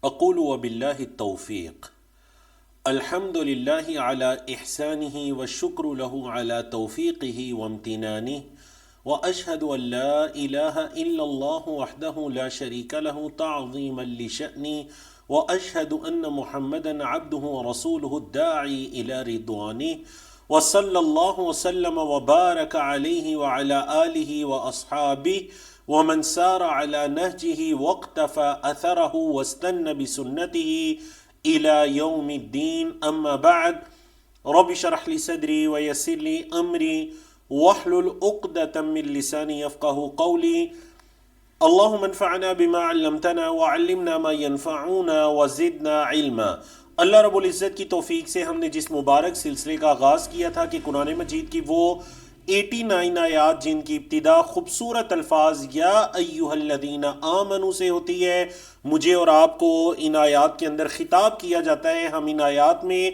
اقول وباللہ التوفیق الحمد للہ علی احسانہ والشکر لہ علی توفیقہ وامتنانہ واشہد ان لا الہ الا اللہ وحدہ لا شریک لہ تعظیما لشأنہ واشہد ان محمدا عبدہ ورسولہ الداعی الی رضوانہ وصلی اللہ وسلم وبارک علیہ وعلی آلہ واصحابہ ومن سار على نهجه واقتفى أثره واستنى بسنته إلى يوم الدين أما بعد رب اشرح لي صدري ويسر لي أمري واحلل عقدة من لساني يفقهوا قولي اللهم انفعنا بما علمتنا وعلمنا ما ينفعنا وزدنا علما۔ اللہ رب العزت کی توفیق سے ہم نے جس مبارک سلسلے کا آغاز کیا تھا کہ قرآن مجید کی وہ 89 آیات جن کی ابتدا خوبصورت الفاظ یا ایہا الذین آمنوا سے ہوتی ہے، مجھے اور آپ کو ان آیات کے اندر خطاب کیا جاتا ہے۔ ہم ان آیات میں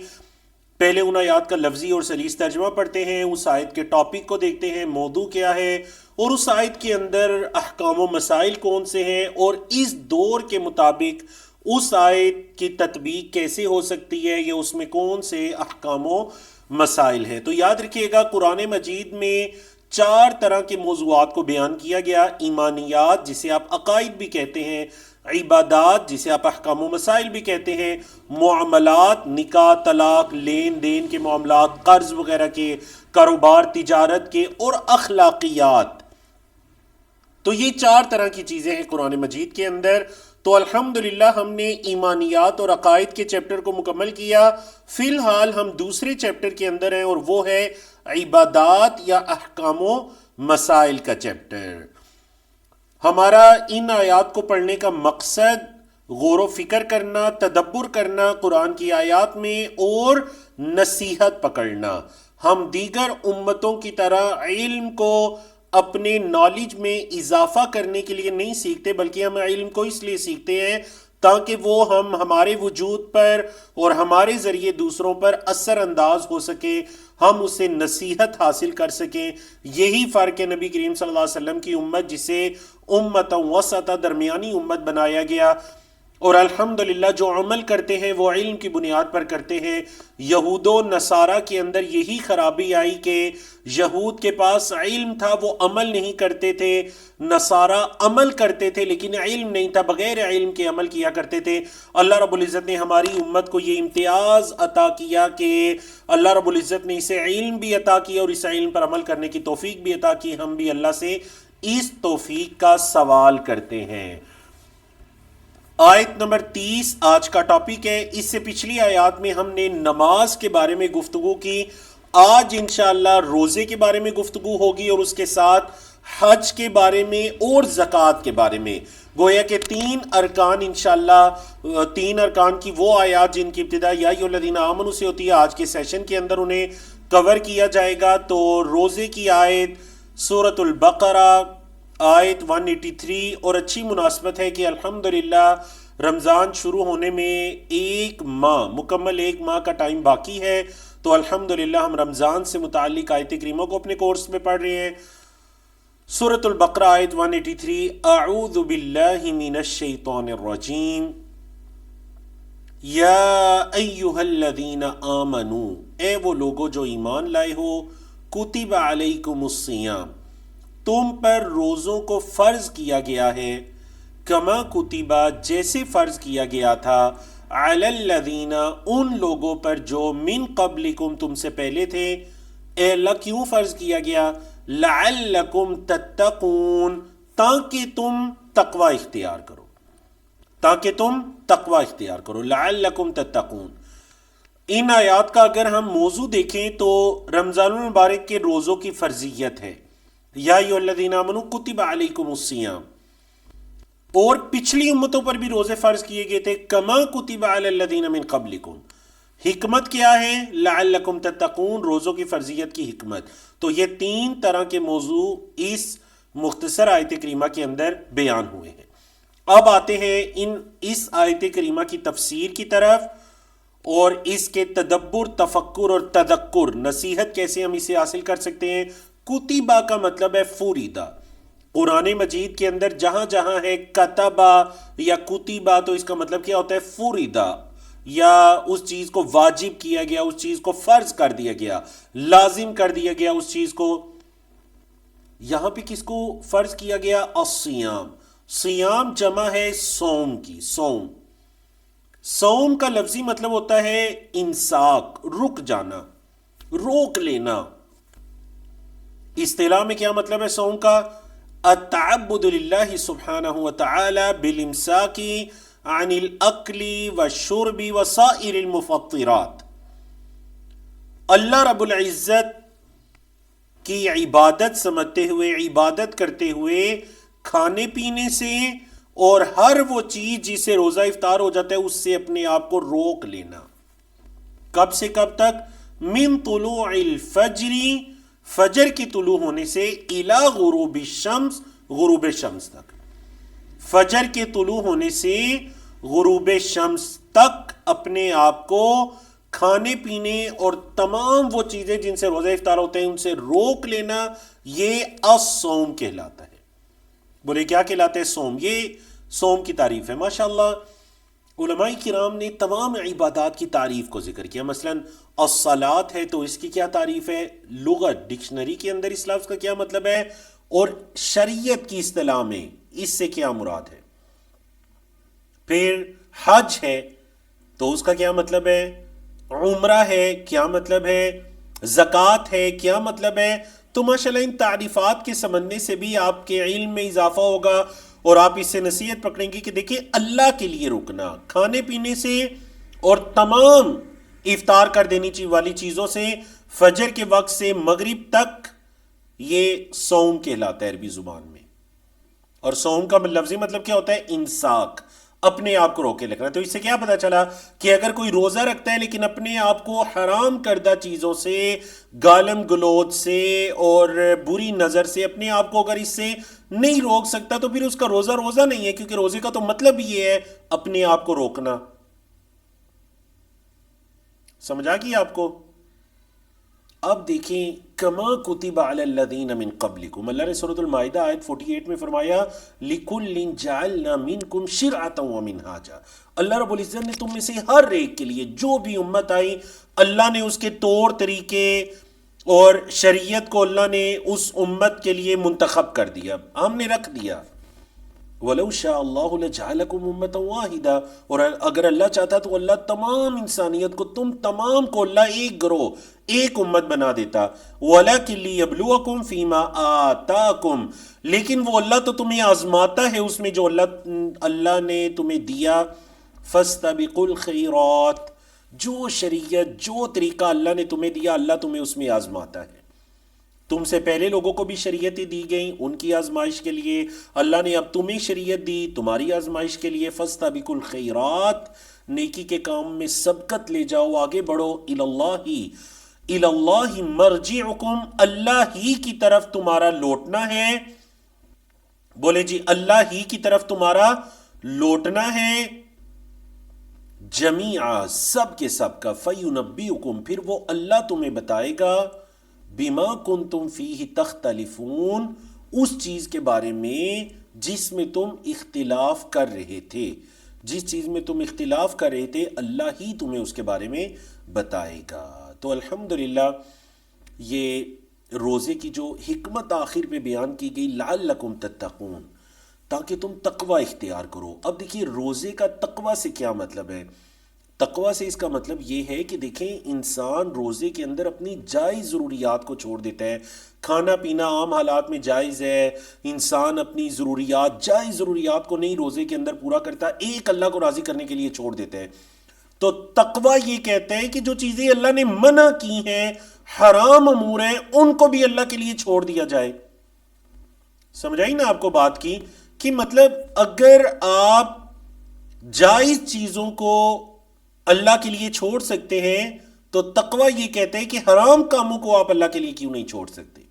پہلے ان آیات کا لفظی اور سلیس ترجمہ پڑھتے ہیں، اس آیت کے ٹاپک کو دیکھتے ہیں، موضوع کیا ہے، اور اس آیت کے اندر احکام و مسائل کون سے ہیں، اور اس دور کے مطابق اس آیت کی تطبیق کیسے ہو سکتی ہے، یا اس میں کون سے احکام و مسائل ہیں۔ تو یاد رکھیے گا، قرآن مجید میں 4 طرح کے موضوعات کو بیان کیا گیا: ایمانیات جسے آپ عقائد بھی کہتے ہیں، عبادات جسے آپ احکام و مسائل بھی کہتے ہیں، معاملات نکاح طلاق لین دین کے معاملات، قرض وغیرہ کے، کاروبار تجارت کے، اور اخلاقیات۔ تو یہ 4 طرح کی چیزیں ہیں قرآن مجید کے اندر۔ تو الحمدللہ ہم نے ایمانیات اور عقائد کے چیپٹر کو مکمل کیا۔ فی الحال ہم دوسرے چیپٹر کے اندر ہیں، اور وہ ہے عبادات یا احکام و مسائل کا چیپٹر۔ ہمارا ان آیات کو پڑھنے کا مقصد غور و فکر کرنا، تدبر کرنا قرآن کی آیات میں، اور نصیحت پکڑنا۔ ہم دیگر امتوں کی طرح علم کو اپنے نالج میں اضافہ کرنے کے لیے نہیں سیکھتے، بلکہ ہم علم کو اس لیے سیکھتے ہیں تاکہ وہ ہمارے وجود پر اور ہمارے ذریعے دوسروں پر اثر انداز ہو سکے، ہم اسے نصیحت حاصل کر سکیں۔ یہی فرق ہے نبی کریم صلی اللہ علیہ وسلم کی امت، جسے امت وسطا درمیانی امت بنایا گیا، اور الحمدللہ جو عمل کرتے ہیں وہ علم کی بنیاد پر کرتے ہیں۔ یہود و نصارہ کے اندر یہی خرابی آئی کہ یہود کے پاس علم تھا، وہ عمل نہیں کرتے تھے، نصارہ عمل کرتے تھے لیکن علم نہیں تھا، بغیر علم کے عمل کیا کرتے تھے۔ اللہ رب العزت نے ہماری امت کو یہ امتیاز عطا کیا کہ اللہ رب العزت نے اسے علم بھی عطا کیا اور اس علم پر عمل کرنے کی توفیق بھی عطا کی۔ ہم بھی اللہ سے اس توفیق کا سوال کرتے ہیں۔ آیت نمبر 30 آج کا ٹاپک ہے۔ اس سے پچھلی آیات میں ہم نے نماز کے بارے میں گفتگو کی، آج انشاءاللہ روزے کے بارے میں گفتگو ہوگی، اور اس کے ساتھ حج کے بارے میں اور زکوٰۃ کے بارے میں۔ گویا کہ 3 ارکان انشاءاللہ، 3 ارکان کی وہ آیات جن کی ابتدا یا ایھا الذین آمنوا سے ہوتی ہے، آج کے سیشن کے اندر انہیں کور کیا جائے گا۔ تو روزے کی آیت سورۃ البقرہ آیت 183، اور اچھی مناسبت ہے کہ الحمدللہ رمضان شروع ہونے میں مکمل ایک ماہ کا ٹائم باقی ہے، تو الحمدللہ ہم رمضان سے متعلق آیت کریموں کو اپنے کورس میں پڑھ رہے ہیں۔ سورۃ البقرہ آیت 183، اعوذ باللہ من الشیطان الرجیم، یا ایھا الذین آمنوا، اے وہ لوگو جو ایمان لائے ہو، کتب علیکم الصیام، تم پر روزوں کو فرض کیا گیا ہے، کما کتبہ جیسے فرض کیا گیا تھا، علی الذین ان لوگوں پر جو من قبلکم تم سے پہلے تھے۔ اے اللہ کیوں فرض کیا گیا؟ لعلکم تتقون، تاکہ تم تقوی اختیار کرو، تاکہ تم تقوی اختیار کرو، لعلکم تتقون۔ ان آیات کا اگر ہم موضوع دیکھیں تو رمضان المبارک کے روزوں کی فرضیت ہے، یا ایھا الذین آمنوا کتب علیکم الصیام، اور پچھلی امتوں پر بھی روزے فرض کیے گئے تھے، کما کتب علی الذین من قبلکم۔ حکمت کیا ہے؟ لعلکم تتقون، روزوں کی فرضیت کی حکمت۔ تو یہ 3 طرح کے موضوع اس مختصر آیت کریمہ کے اندر بیان ہوئے ہیں۔ اب آتے ہیں اس آیت کریمہ کی تفسیر کی طرف، اور اس کے تدبر، تفکر اور تذکر، نصیحت کیسے ہم اسے حاصل کر سکتے ہیں۔ کتبہ کا مطلب ہے فوریدہ، قرآن مجید کے اندر جہاں جہاں ہے کتبہ یا کتبہ تو اس کا مطلب کیا ہوتا ہے فرضہ، یا اس چیز کو واجب کیا گیا، اس چیز کو فرض کر دیا گیا، لازم کر دیا گیا اس چیز کو۔ یہاں پہ کس کو فرض کیا گیا؟ الصیام۔ سیام جمع ہے صوم کی، صوم۔ صوم کا لفظی مطلب ہوتا ہے امساک، رک جانا، روک لینا۔ اصطلاح میں کیا مطلب ہے صوم کا؟ التعبد للہ سبحانہ وتعالی بالامساک عن الاکل والشرب وسائر المفطرات، اللہ رب العزت کی عبادت سمجھتے ہوئے، عبادت کرتے ہوئے کھانے پینے سے اور ہر وہ چیز جس سے روزہ افطار ہو جاتا ہے اس سے اپنے آپ کو روک لینا۔ کب سے کب تک؟ من طلوع الفجر، فجر کی طلوع ہونے سے، الی غروب الشمس، غروب شمس تک، فجر کے طلوع ہونے سے غروب شمس تک اپنے آپ کو کھانے پینے اور تمام وہ چیزیں جن سے روزہ افطار ہوتے ہیں ان سے روک لینا، یہ الصوم کہلاتا ہے۔ بولے کیا کہلاتا ہے؟ صوم۔ یہ صوم کی تعریف ہے۔ ماشاءاللہ علماء کرام نے تمام عبادات کی تعریف کو ذکر کیا۔ مثلا الصلاۃ ہے تو اس کی کیا تعریف ہے؟ لغت، ڈکشنری کے اندر اس لفظ کا کیا مطلب ہے، اور شریعت کی اصطلاح میں اس سے کیا مراد ہے۔ پھر حج ہے تو اس کا کیا مطلب ہے، عمرہ ہے کیا مطلب ہے، زکوٰۃ ہے کیا مطلب ہے۔ تو ماشاءاللہ ان تعریفات کے سمجھنے سے بھی آپ کے علم میں اضافہ ہوگا، اور آپ اس سے نصیحت پکڑیں گے کہ دیکھیں اللہ کے لیے رکنا کھانے پینے سے اور تمام افطار کر دینی والی چیزوں سے فجر کے وقت سے مغرب تک، یہ صوم کہلاتا ہے عربی زبان میں۔ اور صوم کا لفظی مطلب کیا ہوتا ہے؟ امساک، اپنے آپ کو روکے رکھنا۔ تو اس سے کیا پتا چلا کہ اگر کوئی روزہ رکھتا ہے لیکن اپنے آپ کو حرام کردہ چیزوں سے، گالم گلوچ سے اور بری نظر سے اپنے آپ کو اگر اس سے نہیں روک سکتا تو پھر اس کا روزہ روزہ نہیں ہے، کیونکہ روزے کا تو مطلب یہ ہے اپنے آپ کو روکنا۔ سمجھا کہ آپ کو؟ اب دیکھیں کما کتب علی الذین من قبلکم، اللہ نے سورۃ المائدہ آیت 48 میں فرمایا لکل جعلنا منکم شرعۃ ومنہاجا، اللہ رب العزت نے تم میں سے ہر ایک کے لیے جو بھی امت آئی اللہ نے اس کے طور طریقے اور شریعت کو اللہ نے اس امت کے لیے منتخب کر دیا، ہم نے رکھ دیا۔ وَلَوْ شَاءَ اللَّهُ لَجَعَلَكُمْ أُمَّةً وَاحِدَةً، اور اگر اللہ چاہتا تو اللہ تمام انسانیت کو، تم تمام کو اللہ ایک گروہ، ایک امت بنا دیتا۔ وَلَكِنْ لِيَبْلُوَكُمْ فِي مَا آتَاكُمْ، لیکن وہ اللہ تو تمہیں آزماتا ہے اس میں جو اللہ نے تمہیں دیا۔ فَاسْتَبِقُوا الْخَيْرَاتِ، جو شریعت، جو طریقہ اللہ نے تمہیں دیا اللہ تمہیں اس میں آزماتا ہے۔ تم سے پہلے لوگوں کو بھی شریعتیں دی گئیں ان کی آزمائش کے لیے، اللہ نے اب تمہیں شریعت دی تمہاری آزمائش کے لیے۔ فاستبقوا الخیرات، نیکی کے کام میں سبقت لے جاؤ، آگے بڑھو۔ الی اللہ مرجعکم، اللہ ہی کی طرف تمہارا لوٹنا ہے۔ بولے جی اللہ ہی کی طرف تمہارا لوٹنا ہے، جمیعا، سب کے سب کا۔ فینبئکم، پھر وہ اللہ تمہیں بتائے گا، بما کنتم فیہ تختلفون، اس چیز کے بارے میں جس میں تم اختلاف کر رہے تھے، جس چیز میں تم اختلاف کر رہے تھے اللہ ہی تمہیں اس کے بارے میں بتائے گا۔ تو الحمدللہ یہ روزے کی جو حکمت آخر پہ بیان کی گئی، لعلکم تتقون، تاکہ تم تقوی اختیار کرو۔ اب دیکھیے روزے کا تقوی سے کیا مطلب ہے؟ تقوی سے اس کا مطلب یہ ہے کہ دیکھیں انسان روزے کے اندر اپنی جائز ضروریات کو چھوڑ دیتا ہے۔ کھانا پینا عام حالات میں جائز ہے، انسان اپنی ضروریات، جائز ضروریات کو نہیں روزے کے اندر پورا کرتا، ایک اللہ کو راضی کرنے کے لیے چھوڑ دیتا ہے۔ تو تقوی یہ کہتا ہے کہ جو چیزیں اللہ نے منع کی ہیں، حرام امور ہیں، ان کو بھی اللہ کے لیے چھوڑ دیا جائے۔ سمجھائی نا آپ کو بات کی کہ مطلب اگر آپ جائز چیزوں کو اللہ کے لیے چھوڑ سکتے ہیں تو تقوی یہ کہتے ہیں کہ حرام کاموں کو آپ اللہ کے لیے کیوں نہیں چھوڑ سکتے؟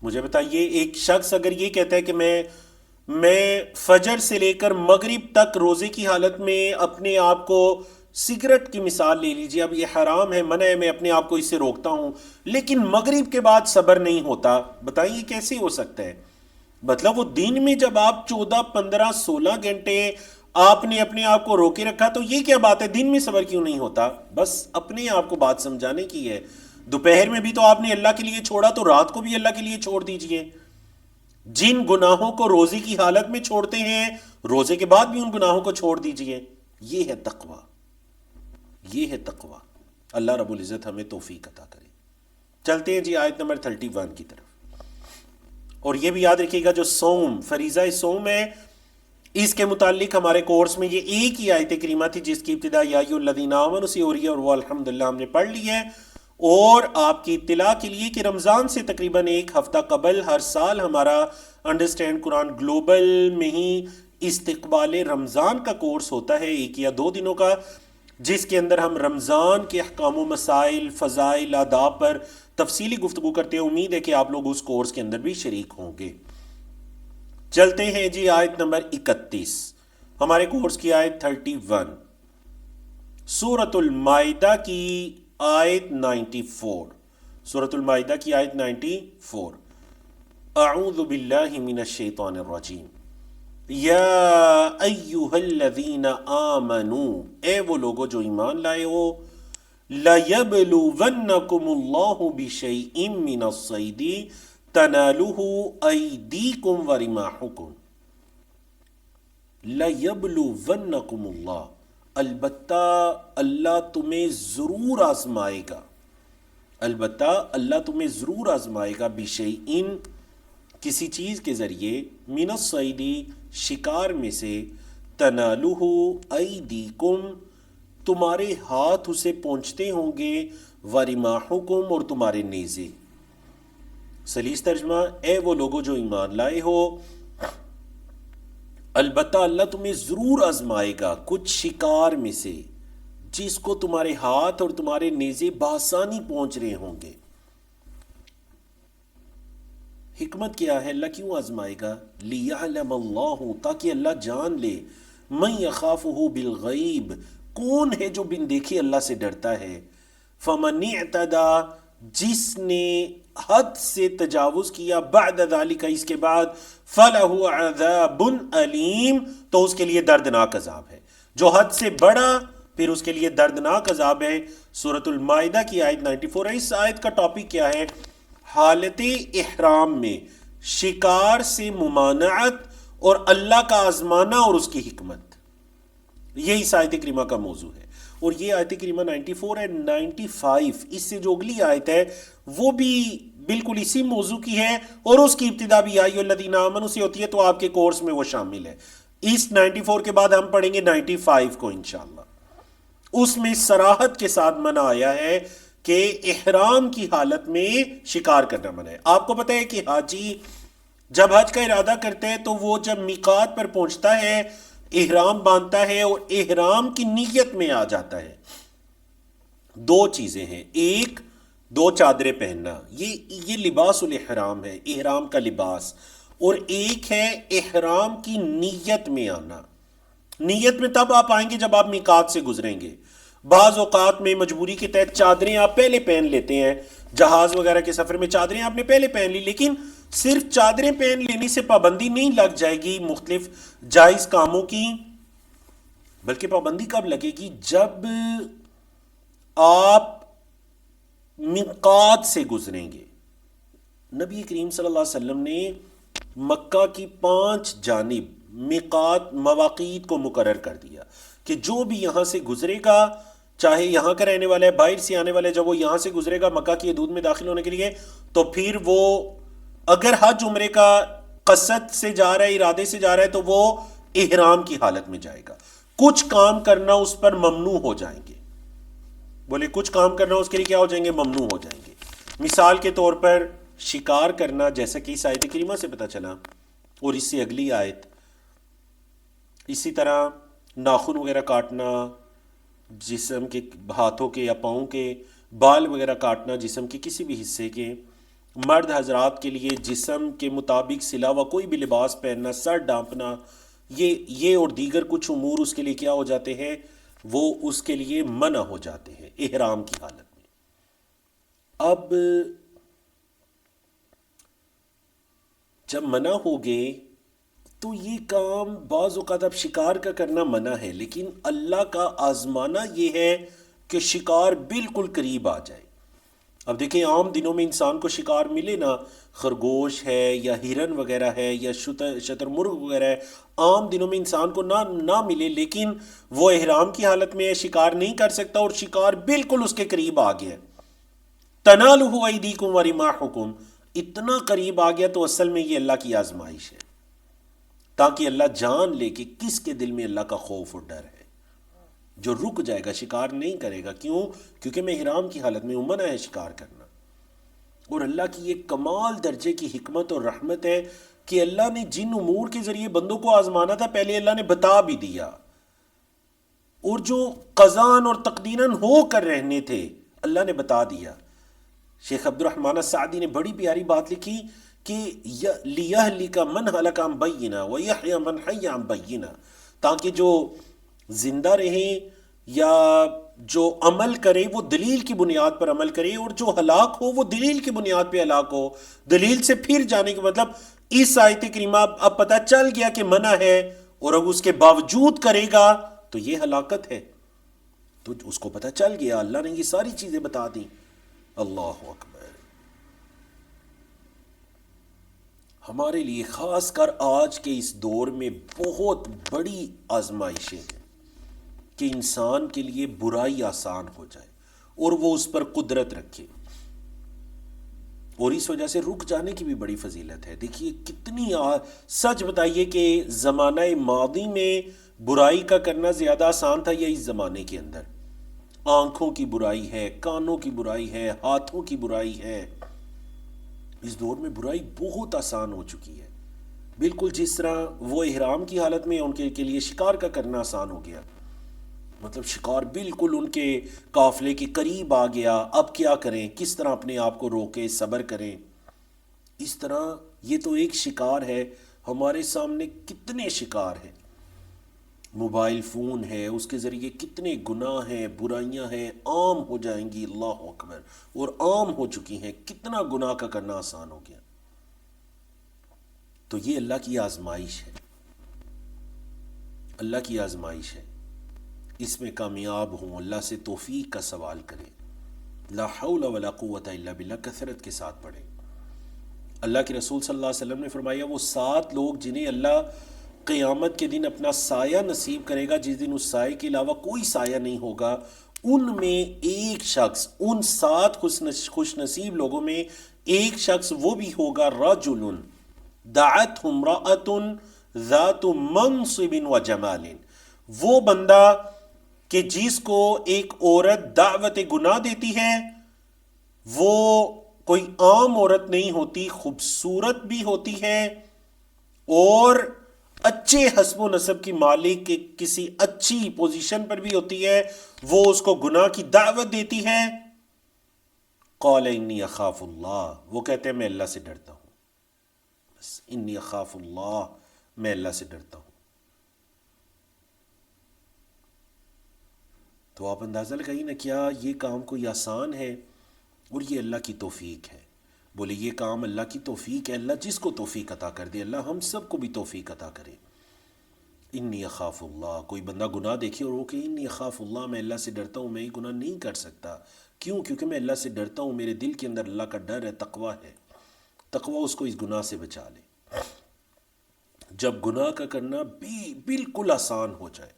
مجھے بتائیے، ایک شخص اگر یہ کہتا ہے کہ میں فجر سے لے کر مغرب تک روزے کی حالت میں اپنے آپ کو سگریٹ کی مثال لے لیجیے، اب یہ حرام ہے، منع ہے، میں اپنے آپ کو اس سے روکتا ہوں، لیکن مغرب کے بعد صبر نہیں ہوتا، بتائیے کیسے ہو سکتا ہے؟ مطلب وہ دن میں جب آپ 14 15 16 گھنٹے آپ نے اپنے آپ کو روکے رکھا، تو یہ کیا بات ہے دن میں صبر کیوں نہیں ہوتا؟ بس اپنے آپ کو بات سمجھانے کی ہے۔ دوپہر میں بھی تو آپ نے اللہ کے لیے چھوڑا، تو رات کو بھی اللہ کے لیے چھوڑ دیجئے۔ جن گناہوں کو روزے کی حالت میں چھوڑتے ہیں، روزے کے بعد بھی ان گناہوں کو چھوڑ دیجئے۔ یہ ہے تقوی، یہ ہے تقوی۔ اللہ رب العزت ہمیں توفیق عطا کرے۔ چلتے ہیں جی آیت نمبر 31 کی طرف۔ اور یہ بھی یاد رکھیے گا، جو صوم فریضہ صوم ہے، اس کے متعلق ہمارے کورس میں یہ ایک ہی آیت کریمہ تھی جس کی ابتدا یا ایھا الذین آمنوا سے ہو رہی ہے، اور وہ الحمدللہ ہم نے پڑھ لی ہے۔ اور آپ کی اطلاع کے لیے کہ رمضان سے تقریباً ایک ہفتہ قبل ہر سال ہمارا انڈرسٹینڈ قرآن گلوبل میں ہی استقبال رمضان کا کورس ہوتا ہے، 1 یا 2 دنوں کا، جس کے اندر ہم رمضان کے احکام و مسائل، فضائل، آداب پر تفصیلی گفتگو کرتے ہیں۔ امید ہے کہ آپ لوگ اس کورس کے اندر بھی شریک ہوں گے۔ چلتے ہیں جی آیت نمبر 31، ہمارے کورس کی آیت 31، سورۃ المائدہ کی آیت 94، سورۃ المائدہ کی آیت 94۔ اعوذ باللہ من الشیطان الرجیم۔ یا ایہا الذین آمنوا، اے وہ لوگو جو ایمان لائے ہو، لَيَبْلُوَنَّكُمُ اللَّهُ بِشَيْءٍ مِّنَ الصَّيْدِ تَنَالُهُ أَيْدِيكُمْ وَرِمَاحُكُمْ۔ لَيَبْلُوَنَّكُمُ اللَّهُ، البتہ اللہ تمہیں ضرور آزمائے گا، البتہ اللہ تمہیں ضرور آزمائے گا، بِشَيْءٍ کسی چیز کے ذریعے، من الصید شکار میں سے، تنالہ ایدیکم تمہارے ہاتھ اسے پہنچتے ہوں گے، ورماحکم اور تمہارے نیزے۔ سلیس ترجمہ، اے وہ لوگو جو ایمان لائے ہو، البتہ اللہ تمہیں ضرور آزمائے گا کچھ شکار میں سے جس کو تمہارے ہاتھ اور تمہارے نیزے بآسانی پہنچ رہے ہوں گے۔ حکمت کیا ہے؟ اللہ کیوں آزمائے گا؟ لِيَعْلَمَ اللَّهُ، تاکہ اللہ جان لے، مَن يَخَافُهُ بِالْغَيْبِ، کون ہے جو بن دیکھے اللہ سے ڈرتا ہے، فَمَنِ اعْتَدَى، جس نے حد سے تجاوز کیا، بَعْدَ ذَلِكَ اس کے بعد، فَلَهُ عَذَابٌ أَلِيمٌ تو اس کے لیے دردناک عذاب ہے۔ جو حد سے بڑا پھر اس کے لیے دردناک عذاب ہے۔ سورۃ المائدہ کی آیت 94 ہے۔ اس آیت کا ٹاپک کیا ہے؟ حالت احرام میں شکار سے ممانعت اور اللہ کا آزمانا اور اس کی حکمت، یہ اس آیت کریمہ کا موضوع ہے۔ اور یہ آیت کریمہ 94 ہے۔ 95 اس سے جو اگلی آیت ہے وہ بھی بالکل اسی موضوع کی ہے، اور اس کی ابتدا بھی یا ایھا الذین آمنوا سے ہوتی ہے، تو آپ کے کورس میں وہ شامل ہے۔ اس 94 کے بعد ہم پڑھیں گے 95 کو انشاءاللہ۔ اس میں صراحت کے ساتھ منع آیا ہے کہ احرام کی حالت میں شکار کرنا منع ہے۔ آپ کو پتہ ہے کہ حاجی جب حج کا ارادہ کرتے ہیں تو وہ جب میقات پر پہنچتا ہے، احرام باندھتا ہے اور احرام کی نیت میں آ جاتا ہے۔ 2 چیزیں ہیں، ایک 2 چادریں پہننا، یہ لباس الاحرام ہے، احرام کا لباس، اور ایک ہے احرام کی نیت میں آنا۔ نیت میں تب آپ آئیں گے جب آپ میقات سے گزریں گے۔ بعض اوقات میں مجبوری کے تحت چادریں آپ پہلے پہن لیتے ہیں، جہاز وغیرہ کے سفر میں چادریں آپ نے پہلے پہن لی، لیکن صرف چادریں پہن لینے سے پابندی نہیں لگ جائے گی مختلف جائز کاموں کی، بلکہ پابندی کب لگے گی؟ جب آپ میقات سے گزریں گے۔ نبی کریم صلی اللہ علیہ وسلم نے مکہ کی 5 جانب میقات مواقیت کو مقرر کر دیا کہ جو بھی یہاں سے گزرے گا، چاہے یہاں کا رہنے والا ہے، باہر سے آنے والے، جب وہ یہاں سے گزرے گا مکہ کی حدود میں داخل ہونے کے لیے، تو پھر وہ اگر حج عمرے کا قصد سے جا رہا ہے، ارادے سے جا رہا ہے، تو وہ احرام کی حالت میں جائے گا۔ کچھ کام کرنا اس پر ممنوع ہو جائیں گے۔ بولے کچھ کام کرنا اس کے لیے کیا ہو جائیں گے؟ ممنوع ہو جائیں گے۔ مثال کے طور پر شکار کرنا، جیسا کہ اس آیت کریمہ سے پتہ چلا، اور اس سے اگلی آیت، اسی طرح ناخن وغیرہ کاٹنا، جسم کے ہاتھوں کے یا پاؤں کے بال وغیرہ کاٹنا، جسم کے کسی بھی حصے کے، مرد حضرات کے لیے جسم کے مطابق سلا ہوا کوئی بھی لباس پہننا، سر ڈانپنا، یہ اور دیگر کچھ امور اس کے لیے کیا ہو جاتے ہیں؟ وہ اس کے لیے منع ہو جاتے ہیں احرام کی حالت میں۔ اب جب منع ہو گئے تو یہ کام بعض اوقات اب شکار کا کرنا منع ہے، لیکن اللہ کا آزمانا یہ ہے کہ شکار بالکل قریب آ جائے۔ اب دیکھیں عام دنوں میں انسان کو شکار ملے نا، خرگوش ہے یا ہرن وغیرہ ہے یا شتر مرغ وغیرہ ہے، عام دنوں میں انسان کو نہ ملے، لیکن وہ احرام کی حالت میں ہے، شکار نہیں کر سکتا اور شکار بالکل اس کے قریب آ گیا۔ تنالہ ایدیکم ورماحکم، اتنا قریب آ گیا تو اصل میں یہ اللہ کی آزمائش ہے، تاکہ اللہ جان لے کہ کس کے دل میں اللہ کا خوف اور ڈر ہے، جو رک جائے گا، شکار نہیں کرے گا۔ کیوں؟ کیونکہ میں احرام کی حالت میں منع ہے شکار کرنا۔ اور اللہ کی یہ کمال درجے کی حکمت اور رحمت ہے کہ اللہ نے جن امور کے ذریعے بندوں کو آزمانا تھا پہلے اللہ نے بتا بھی دیا، اور جو قضاً اور تقدیراً ہو کر رہنے تھے اللہ نے بتا دیا۔ شیخ عبد الرحمن السعدی نے بڑی پیاری بات لکھی کہ لِيَهْلِكَ مَنْ هَلَكَ عَنْ بَيِّنَةٍ وَيَحْيَى مَنْ حَيَّ عَنْ بَيِّنَةٍ، تاکہ جو زندہ رہیں یا جو عمل کرے وہ دلیل کی بنیاد پر عمل کرے، اور جو ہلاک ہو وہ دلیل کی بنیاد پہ ہلاک ہو۔ دلیل سے پھر جانے کا مطلب اس آیت کریمہ اب پتہ چل گیا کہ منع ہے اور اب اس کے باوجود کرے گا تو یہ ہلاکت ہے، تو اس کو پتہ چل گیا، اللہ نے یہ ساری چیزیں بتا دیں۔ اللہ اکبر۔ ہمارے لیے خاص کر آج کے اس دور میں بہت بڑی آزمائشیں ہیں کہ انسان کے لیے برائی آسان ہو جائے اور وہ اس پر قدرت رکھے، اور اس وجہ سے رک جانے کی بھی بڑی فضیلت ہے۔ دیکھیے کتنی سچ بتائیے کہ زمانہ ماضی میں برائی کا کرنا زیادہ آسان تھا یا اس زمانے کے اندر؟ آنکھوں کی برائی ہے، کانوں کی برائی ہے، ہاتھوں کی برائی ہے۔ اس دور میں برائی بہت آسان ہو چکی ہے، بالکل جس طرح وہ احرام کی حالت میں ان کے لیے شکار کا کرنا آسان ہو گیا، مطلب شکار بالکل ان کے قافلے کے قریب آ گیا۔ اب کیا کریں، کس طرح اپنے آپ کو روکیں، صبر کریں؟ اس طرح یہ تو ایک شکار ہے، ہمارے سامنے کتنے شکار ہیں۔ موبائل فون ہے، اس کے ذریعے کتنے گناہ ہیں، برائیاں ہیں، عام ہو جائیں گی، اللہ اکبر، اور عام ہو چکی ہیں، کتنا گناہ کا کرنا آسان ہو گیا۔ تو یہ اللہ کی آزمائش ہے، اللہ کی آزمائش ہے، اس میں کامیاب ہوں، اللہ سے توفیق کا سوال کریں، لا حول ولا قوت الا باللہ کثرت کے ساتھ پڑھیں۔ اللہ کے رسول صلی اللہ علیہ وسلم نے فرمایا وہ 7 لوگ جنہیں اللہ قیامت کے دن اپنا سایہ نصیب کرے گا، جس دن اس سائے کے علاوہ کوئی سایہ نہیں ہوگا، ان میں ایک شخص، ان 7 خوش نصیب لوگوں میں ایک شخص وہ بھی ہوگا، رجل دعته امرأة ذات منصب و جمال، وہ بندہ کہ جس کو ایک عورت دعوت گناہ دیتی ہے، وہ کوئی عام عورت نہیں ہوتی، خوبصورت بھی ہوتی ہے اور اچھے حسب و نسب کی مالک کے کسی اچھی پوزیشن پر بھی ہوتی ہے، وہ اس کو گناہ کی دعوت دیتی ہے۔ قال انی اخاف اللہ، وہ کہتے ہیں میں اللہ سے ڈرتا ہوں، بس انی اخاف اللہ، میں اللہ سے ڈرتا ہوں۔ تو آپ اندازہ لگائیے نا، کیا یہ کام کوئی آسان ہے؟ اور یہ اللہ کی توفیق ہے۔ بولے یہ کام اللہ کی توفیق ہے، اللہ جس کو توفیق عطا کر دے، اللہ ہم سب کو بھی توفیق عطا کرے۔ انی اخاف اللہ، کوئی بندہ گناہ دیکھے اور وہ کہ انی اخاف اللہ، میں اللہ سے ڈرتا ہوں، میں یہ گناہ نہیں کر سکتا۔ کیوں؟ کیونکہ میں اللہ سے ڈرتا ہوں، میرے دل کے اندر اللہ کا ڈر ہے، تقویٰ ہے، تقویٰ اس کو اس گناہ سے بچا لے۔ جب گناہ کا کرنا بالکل آسان ہو جائے،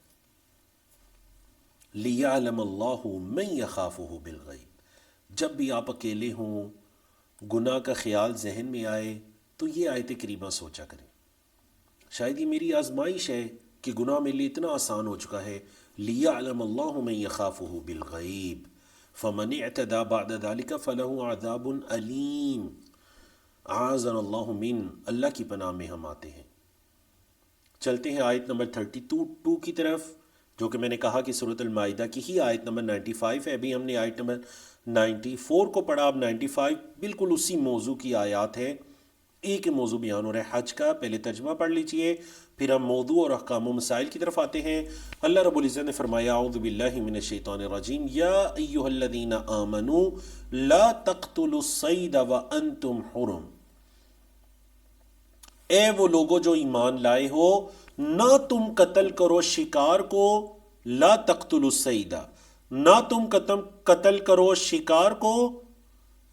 لِيَعْلَمَ اللَّهُ مَن يَخَافُهُ بِالْغَيْبِ، جب بھی آپ اکیلے ہوں، گناہ کا خیال ذہن میں آئے تو یہ آیت کریمہ سوچا کریں، شاید یہ میری آزمائش ہے کہ گناہ میرے لیے اتنا آسان ہو چکا ہے۔ لِيَعْلَمَ اللَّهُ مَن يَخَافُهُ بِالْغَيْبِ فَمَنِ اعْتَدَى بَعْدَ ذَلِكَ فَلَهُ عَذَابٌ أَلِيمٌ۔ أَعَاذَنَا اللَّهُ مِن، اللہ کی پناہ میں ہم آتے ہیں۔ چلتے ہیں آیت نمبر 32 کی طرف، جو کہ میں نے کہا کہ سورۃ المائدہ کی ہی آیت نمبر 95 ہے۔ ابھی ہم نے آیت نمبر 94 کو پڑھا، اب 95 بالکل اسی موضوع کی آیات ہے، ایک موضوع بیان ہو رہا ہے، حج کا۔ پہلے ترجمہ پڑھ لیجئے۔ پھر ہم موضوع اور احکام و مسائل کی طرف آتے ہیں۔ اللہ رب العزت نے فرمایا اعوذ باللہ من الشیطان الرجیم یا ایہا الذین آمنوا لا تقتلوا الصید وانتم حرم، اے وہ لوگو جو ایمان لائے ہو، نہ تم قتل کرو شکار کو، لا تقتلوا الصید، نہ تم قتل کرو شکار کو،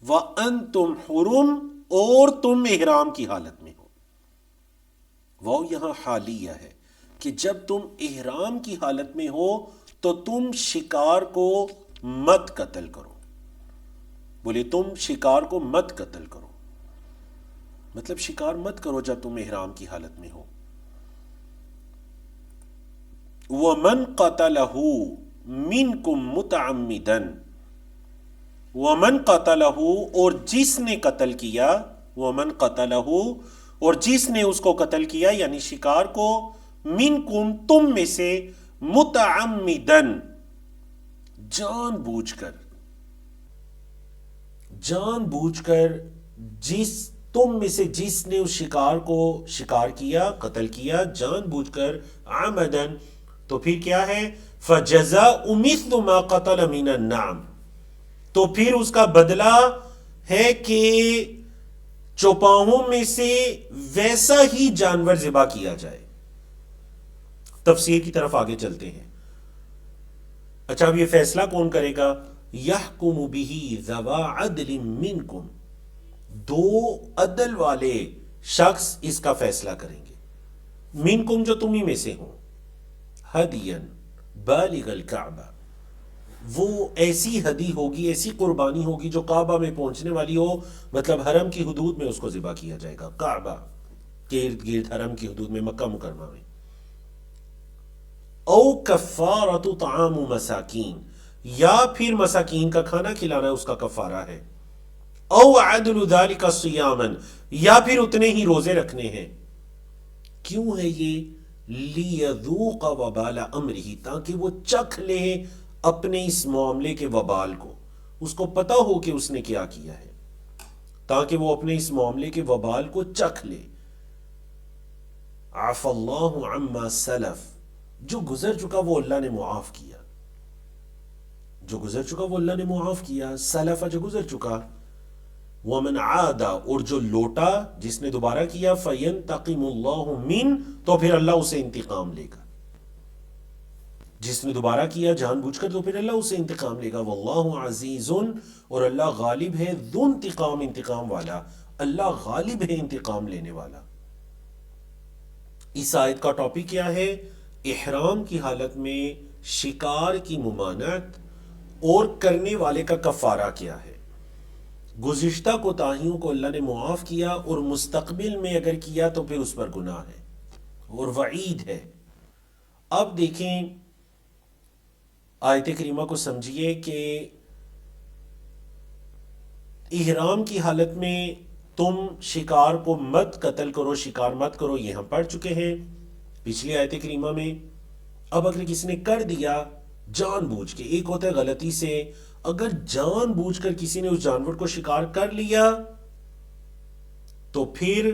وانتم حرم، اور تم احرام کی حالت میں ہو۔ وہ یہاں حالیہ ہے کہ جب تم احرام کی حالت میں ہو تو تم شکار کو مت قتل کرو۔ بولے تم شکار کو مت قتل کرو، مطلب شکار مت کرو جب تم احرام کی حالت میں ہو۔ وَمَنْ قَتَلَهُ مِنْكُمْ مُتَعَمِّدًا، وَمَنْ قَتَلَهُ، اور جس نے قتل کیا، وَمَنْ قَتَلَهُ، اور جس نے اس کو قتل کیا یعنی شکار کو، منکم، تم میں سے، متعمدن، جان بوجھ کر، تم میں سے جس نے اس شکار کو شکار کیا، قتل کیا جان بوجھ کر، عمدن، تو پھر کیا ہے، فجزاء مثل ما قتل من النعم، تو پھر اس کا بدلہ ہے کہ چوپاہوں میں سے ویسا ہی جانور ذبح کیا جائے۔ تفسیر کی طرف آگے چلتے ہیں۔ اچھا اب یہ فیصلہ کون کرے گا؟ یحکم بہ ذوی عدل منکم، دو عدل والے شخص اس کا فیصلہ کریں گے، منکم جو تم ہی میں سے ہوں، ہدیا بالغ الکعبہ، وہ ایسی ہدی ہوگی، ایسی قربانی ہوگی جو کعبہ میں پہنچنے والی ہو، مطلب حرم کی حدود میں اس کو ذبح کیا جائے گا، کعبہ کے ارد گرد حرم کی حدود میں، مکہ مکرمہ میں۔ او کفارۃ طعام مساکین، یا پھر مساکین کا کھانا کھلانا اس کا کفارہ ہے۔ او عدل ذلک صیاما، یا پھر اتنے ہی روزے رکھنے ہیں۔ کیوں ہے یہ؟ لیذوق وبال امرہ، تاکہ وہ چکھ لے اپنے اس معاملے کے وبال کو، اس کو پتا ہو کہ اس نے کیا کیا ہے، تاکہ وہ اپنے اس معاملے کے وبال کو چکھ لے۔ عفا اللہ عما سلف، جو گزر چکا وہ اللہ نے معاف کیا، جو گزر چکا وہ اللہ نے معاف کیا، سلف جو گزر چکا۔ ومن عاد، اور جو لوٹا، جس نے دوبارہ کیا، فینتقم اللہ من، تو پھر اللہ اسے انتقام لے گا، جس نے دوبارہ کیا جان بوجھ کر تو پھر اللہ اسے انتقام لے گا۔ واللہ عزیز، اور اللہ غالب ہے، ذو انتقام، انتقام والا، اللہ غالب ہے انتقام لینے والا۔ اس آیت کا ٹاپک کیا ہے؟ احرام کی حالت میں شکار کی ممانعت اور کرنے والے کا کفارہ کیا ہے۔ گزشتہ کوتاہیوں کو اللہ نے معاف کیا، اور مستقبل میں اگر کیا تو پھر اس پر گناہ ہے اور وعید ہے۔ اب دیکھیں آیت کریمہ کو سمجھیے کہ احرام کی حالت میں تم شکار کو مت قتل کرو، شکار مت کرو، یہ ہم پڑھ چکے ہیں پچھلی آیت کریمہ میں۔ اب اگر کسی نے کر دیا جان بوجھ کے، ایک ہوتا ہے غلطی سے، اگر جان بوجھ کر کسی نے اس جانور کو شکار کر لیا تو پھر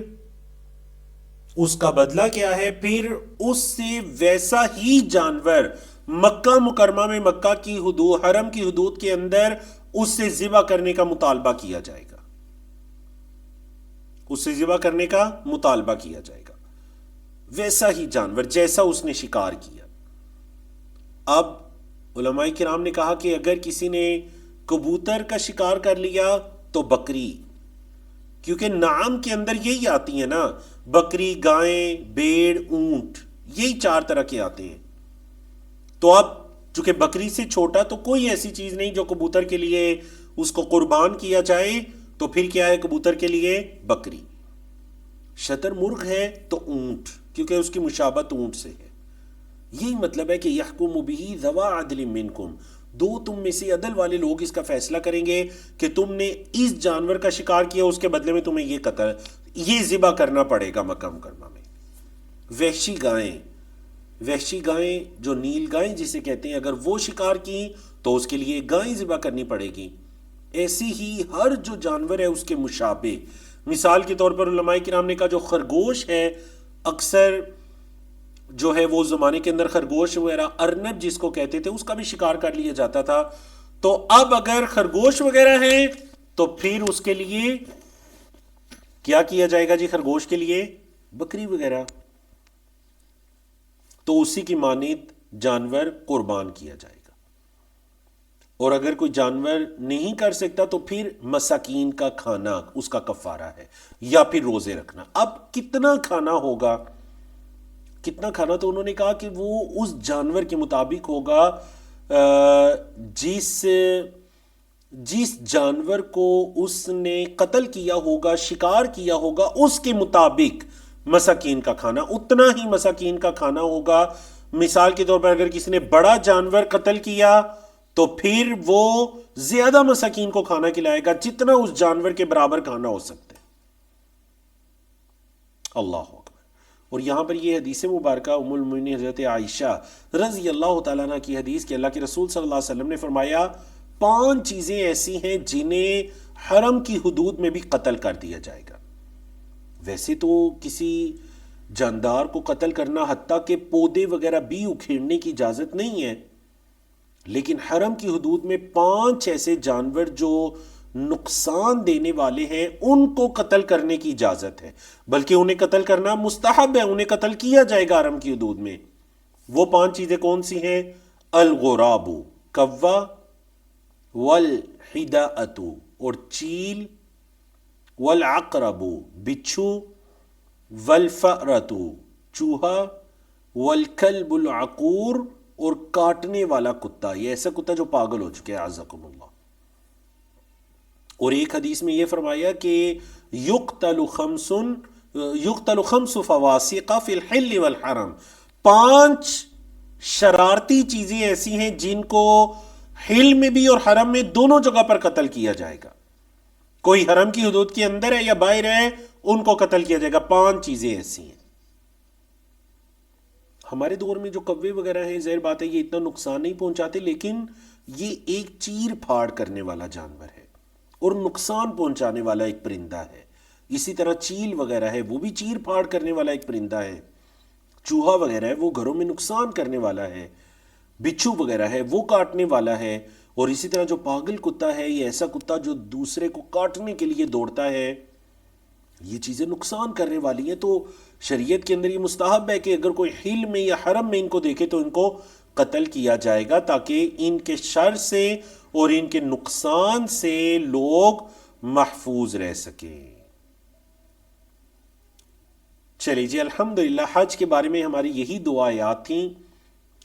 اس کا بدلہ کیا ہے؟ پھر اس سے ویسا ہی جانور مکہ مکرمہ میں، مکہ کی حدود، حرم کی حدود کے اندر اس سے ذبح کرنے کا مطالبہ کیا جائے گا، اس سے ذبح کرنے کا مطالبہ کیا جائے گا، ویسا ہی جانور جیسا اس نے شکار کیا۔ اب علماء کرام نے کہا کہ اگر کسی نے کبوتر کا شکار کر لیا تو بکری، کیونکہ نعام کے اندر یہی آتی ہیں نا، بکری، گائیں، بھیڑ، اونٹ، یہی چار طرح کے آتے ہیں۔ تو اب چونکہ بکری سے چھوٹا تو کوئی ایسی چیز نہیں جو کبوتر کے لیے اس کو قربان کیا جائے، تو پھر کیا ہے کبوتر کے لیے؟ بکری۔ شتر مرغ ہے تو اونٹ، کیونکہ اس کی مشابہت اونٹ سے ہے۔ یہی مطلب ہے کہ یحکم بہ ذوی عدل منکم، دو تم میں سے عدل والے لوگ اس کا فیصلہ کریں گے کہ تم نے اس جانور کا شکار کیا، اس کے بدلے میں تمہیں یہ قتل، یہ ذبح کرنا پڑے گا مکہ مکرمہ میں۔ وحشی گائیں، وحشی گائیں جو نیل گائیں جسے کہتے ہیں، اگر وہ شکار کی تو اس کے لیے گائیں ذبح کرنی پڑے گی۔ ایسی ہی ہر جو جانور ہے اس کے مشابہ، مثال کے طور پر علماء کرام نے کہا جو خرگوش ہے، اکثر جو ہے وہ زمانے کے اندر خرگوش وغیرہ، ارنب جس کو کہتے تھے، اس کا بھی شکار کر لیا جاتا تھا. تو اب اگر خرگوش وغیرہ ہیں تو پھر اس کے لیے کیا کیا جائے گا جی؟ خرگوش کے لیے بکری وغیرہ. تو اسی کی مانند جانور قربان کیا جائے گا. اور اگر کوئی جانور نہیں کر سکتا تو پھر مساکین کا کھانا اس کا کفارہ ہے، یا پھر روزے رکھنا. اب کتنا کھانا ہوگا؟ کتنا کھانا؟ تو انہوں نے کہا کہ وہ اس جانور کے مطابق ہوگا جس جانور کو اس نے قتل کیا ہوگا، شکار کیا ہوگا، اس کے مطابق مساکین کا کھانا، اتنا ہی مساکین کا کھانا ہوگا. مثال کے طور پر اگر کسی نے بڑا جانور قتل کیا تو پھر وہ زیادہ مساکین کو کھانا کھلائے گا، جتنا اس جانور کے برابر کھانا ہو سکتا ہے. اللہ اکبر. اور یہاں پر یہ حدیث مبارکہ ام المؤمنین حضرت عائشہ رضی اللہ تعالیٰ عنہ کی حدیث کہ اللہ کے رسول صلی اللہ علیہ وسلم نے فرمایا 5 چیزیں ایسی ہیں جنہیں حرم کی حدود میں بھی قتل کر دیا جائے گا. ویسے تو کسی جاندار کو قتل کرنا، حتیٰ کہ پودے وغیرہ بھی اکھیڑنے کی اجازت نہیں ہے، لیکن حرم کی حدود میں 5 ایسے جانور جو نقصان دینے والے ہیں ان کو قتل کرنے کی اجازت ہے، بلکہ انہیں قتل کرنا مستحب ہے، انہیں قتل کیا جائے گا حرم کی حدود میں. وہ 5 چیزیں کون سی ہیں؟ الغراب، کوا، والحداۃ اور چیل، والعقرب بچھو، والفأرۃ چوہا، والکلب العقور اور کاٹنے والا کتا، یہ ایسا کتا جو پاگل ہو چکے، اعزکم اللہ. اور ایک حدیث میں یہ فرمایا کہ یقتل خمس فواسق فی الحل والحرم، 5 شرارتی چیزیں ایسی ہیں جن کو حل میں بھی اور حرم میں دونوں جگہ پر قتل کیا جائے گا. کوئی حرم کی حدود کے اندر ہے یا باہر ہے، ان کو قتل کیا جائے گا. 5 چیزیں ایسی ہیں. ہمارے دور میں جو کوے وغیرہ ہیں، ظاہر بات ہے یہ اتنا نقصان نہیں پہنچاتے، لیکن یہ ایک چیر پھاڑ کرنے والا جانور ہے اور نقصان پہنچانے والا ایک پرندہ ہے. اسی طرح چیل وغیرہ ہے، وہ بھی چیر پھاڑ کرنے والا ایک پرندہ ہے. چوہا وغیرہ ہے، وہ گھروں میں نقصان کرنے والا ہے. بچھو وغیرہ ہے، وہ کاٹنے والا ہے. اور اسی طرح جو پاگل کتا ہے، یہ ایسا کتا جو دوسرے کو کاٹنے کے لیے دوڑتا ہے، یہ چیزیں نقصان کرنے والی ہیں. تو شریعت کے اندر یہ مستحب ہے کہ اگر کوئی حل میں یا حرم میں ان کو دیکھے تو ان کو قتل کیا جائے گا، تاکہ ان کے شر سے اور ان کے نقصان سے لوگ محفوظ رہ سکیں. چلیے جی، الحمدللہ حج کے بارے میں ہماری یہی 2 آیات تھیں.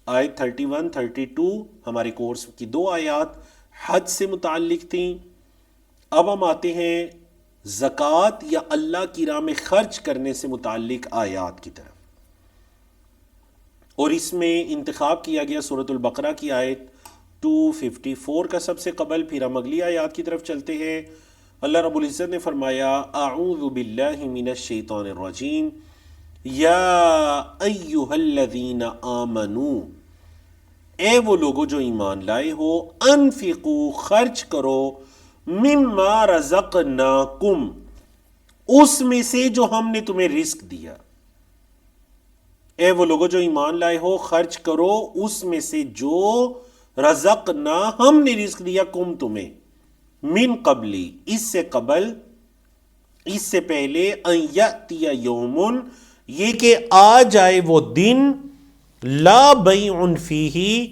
آیت 31 32 ہمارے کورس کی 2 آیات حج سے متعلق تھیں. اب ہم آتے ہیں زکوٰۃ یا اللہ کی راہ میں خرچ کرنے سے متعلق آیات کی طرف، اور اس میں انتخاب کیا گیا سورۃ البقرہ کی آیت 254 کا سب سے قبل. پھر ہم اگلی آیات کی طرف چلتے ہیں. اللہ رب العزت نے فرمایا اعوذ باللہ من الشیطان الرجیم یا ایہا الذین آمنوا، اے وہ لوگو جو ایمان لائے ہو، انفقوا خرچ کرو، مما رزقناکم اس میں سے جو ہم نے تمہیں رزق دیا. اے وہ لوگو جو ایمان لائے ہو، خرچ کرو اس میں سے جو رزقنا ہم نے رزق دیا، کم تمہیں، من قبلی اس سے قبل، اس سے پہلے، ان یأتی یوم یہ کہ آ جائے وہ دن، لا بیع فیہ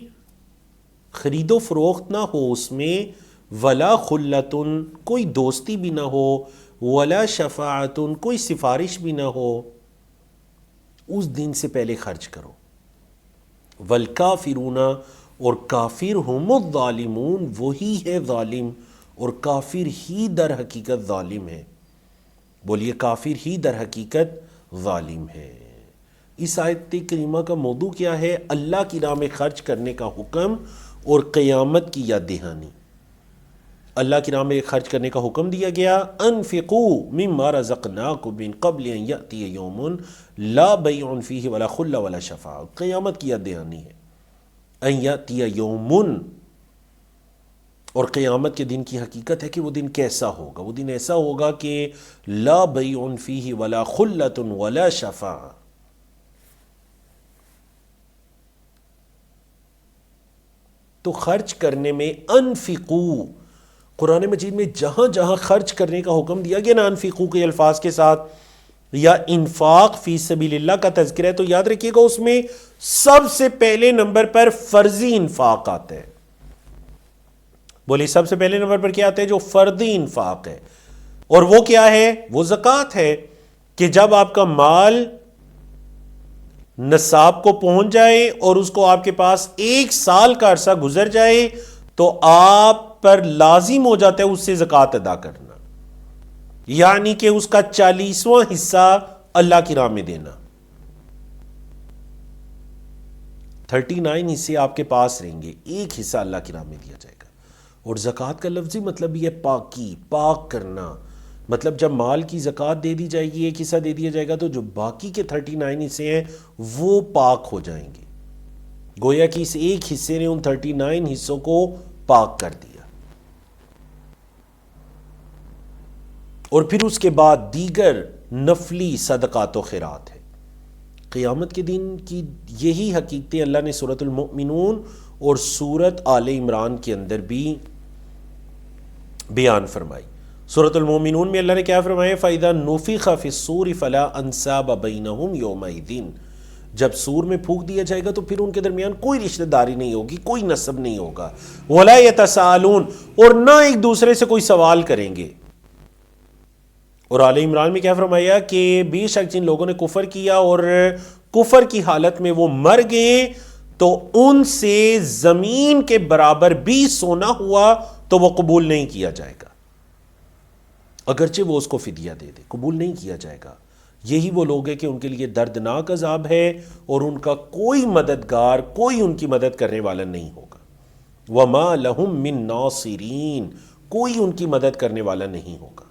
خرید و فروخت نہ ہو اس میں، ولا خلۃ کوئی دوستی بھی نہ ہو، ولا شفاعت کوئی سفارش بھی نہ ہو. اس دن سے پہلے خرچ کرو. والکافرون اور کافر ہم الظالمون وہی ہے ظالم، اور کافر ہی در حقیقت ظالم ہے. بولیے کافر ہی در حقیقت ظالم ہے. اس آیت کریمہ کا موضوع کیا ہے؟ اللہ کی راہ میں خرچ کرنے کا حکم اور قیامت کی یاد دہانی. اللہ کی راہ میں خرچ کرنے کا حکم دیا گیا، انفقوا مما رزقناکم من قبل ان یأتی یوم لا بیع فیہ ولا خلۃ ولا شفاعۃ. قیامت کی یاد دہانی ہے. ان یأتی یوم، اور قیامت کے دن کی حقیقت ہے کہ وہ دن کیسا ہوگا. وہ دن ایسا ہوگا کہ لا بیع فیہ ولا خلۃ ولا شفاعۃ. تو خرچ کرنے میں انفقو، قرآن مجید میں جہاں جہاں خرچ کرنے کا حکم دیا گیا نا انفقو کے الفاظ کے ساتھ، یا انفاق فی سبیل اللہ کا تذکرہ ہے، تو یاد رکھیے گا اس میں سب سے پہلے نمبر پر فرضی انفاق آتا ہے. بولی سب سے پہلے نمبر پر کیا آتا ہے؟ جو فردی انفاق ہے. اور وہ کیا ہے؟ وہ زکوٰۃ ہے، کہ جب آپ کا مال نصاب کو پہنچ جائے اور اس کو آپ کے پاس 1 سال کا عرصہ گزر جائے تو آپ پر لازم ہو جاتا ہے اس سے زکوٰۃ ادا کرنا، یعنی کہ اس کا 40واں حصہ اللہ کی راہ میں دینا. 39 حصے آپ کے پاس رہیں گے، 1 حصہ اللہ کی راہ میں دیا جائے گا. اور زکوٰۃ کا لفظی مطلب یہ پاکی، پاک کرنا. مطلب جب مال کی زکوٰۃ دے دی جائے گی، 1 حصہ دے دیا جائے گا، تو جو باقی کے 39 حصے ہیں وہ پاک ہو جائیں گے. گویا کہ اس 1 حصے نے ان 39 حصوں کو پاک کر دیا. اور پھر اس کے بعد دیگر نفلی صدقات و خیرات ہے. قیامت کے دن کی یہی حقیقتیں اللہ نے سورۃ المؤمنون اور سورۃ آل عمران کے اندر بھی بیان فرمائی. سورۃ المؤمنون میں اللہ نے کیا فرمایا؟ فَإِذَا نُفِخَ فِي الصُّورِ فَلَا أَنْسَابَ بَيْنَهُمْ يَوْمَئِذٍ، جب سور میں پھونک دیا جائے گا تو پھر ان کے درمیان کوئی رشتہ داری نہیں ہوگی، کوئی نسب نہیں ہوگا. وَلَا يَتَسَاءَلُونَ، اور نہ ایک دوسرے سے کوئی سوال کریں گے. اور آل عمران میں کیا فرمایا کہ بے شک جن لوگوں نے کفر کیا اور کفر کی حالت میں وہ مر گئے تو ان سے زمین کے برابر بھی سونا ہوا تو وہ قبول نہیں کیا جائے گا، اگرچہ وہ اس کو فدیہ دے دے، قبول نہیں کیا جائے گا. یہی وہ لوگ ہیں کہ ان کے لیے دردناک عذاب ہے اور ان کا کوئی مددگار، کوئی ان کی مدد کرنے والا نہیں ہوگا. وَمَا لَهُم مِّن نَاصِرِينَ، کوئی ان کی مدد کرنے والا نہیں ہوگا.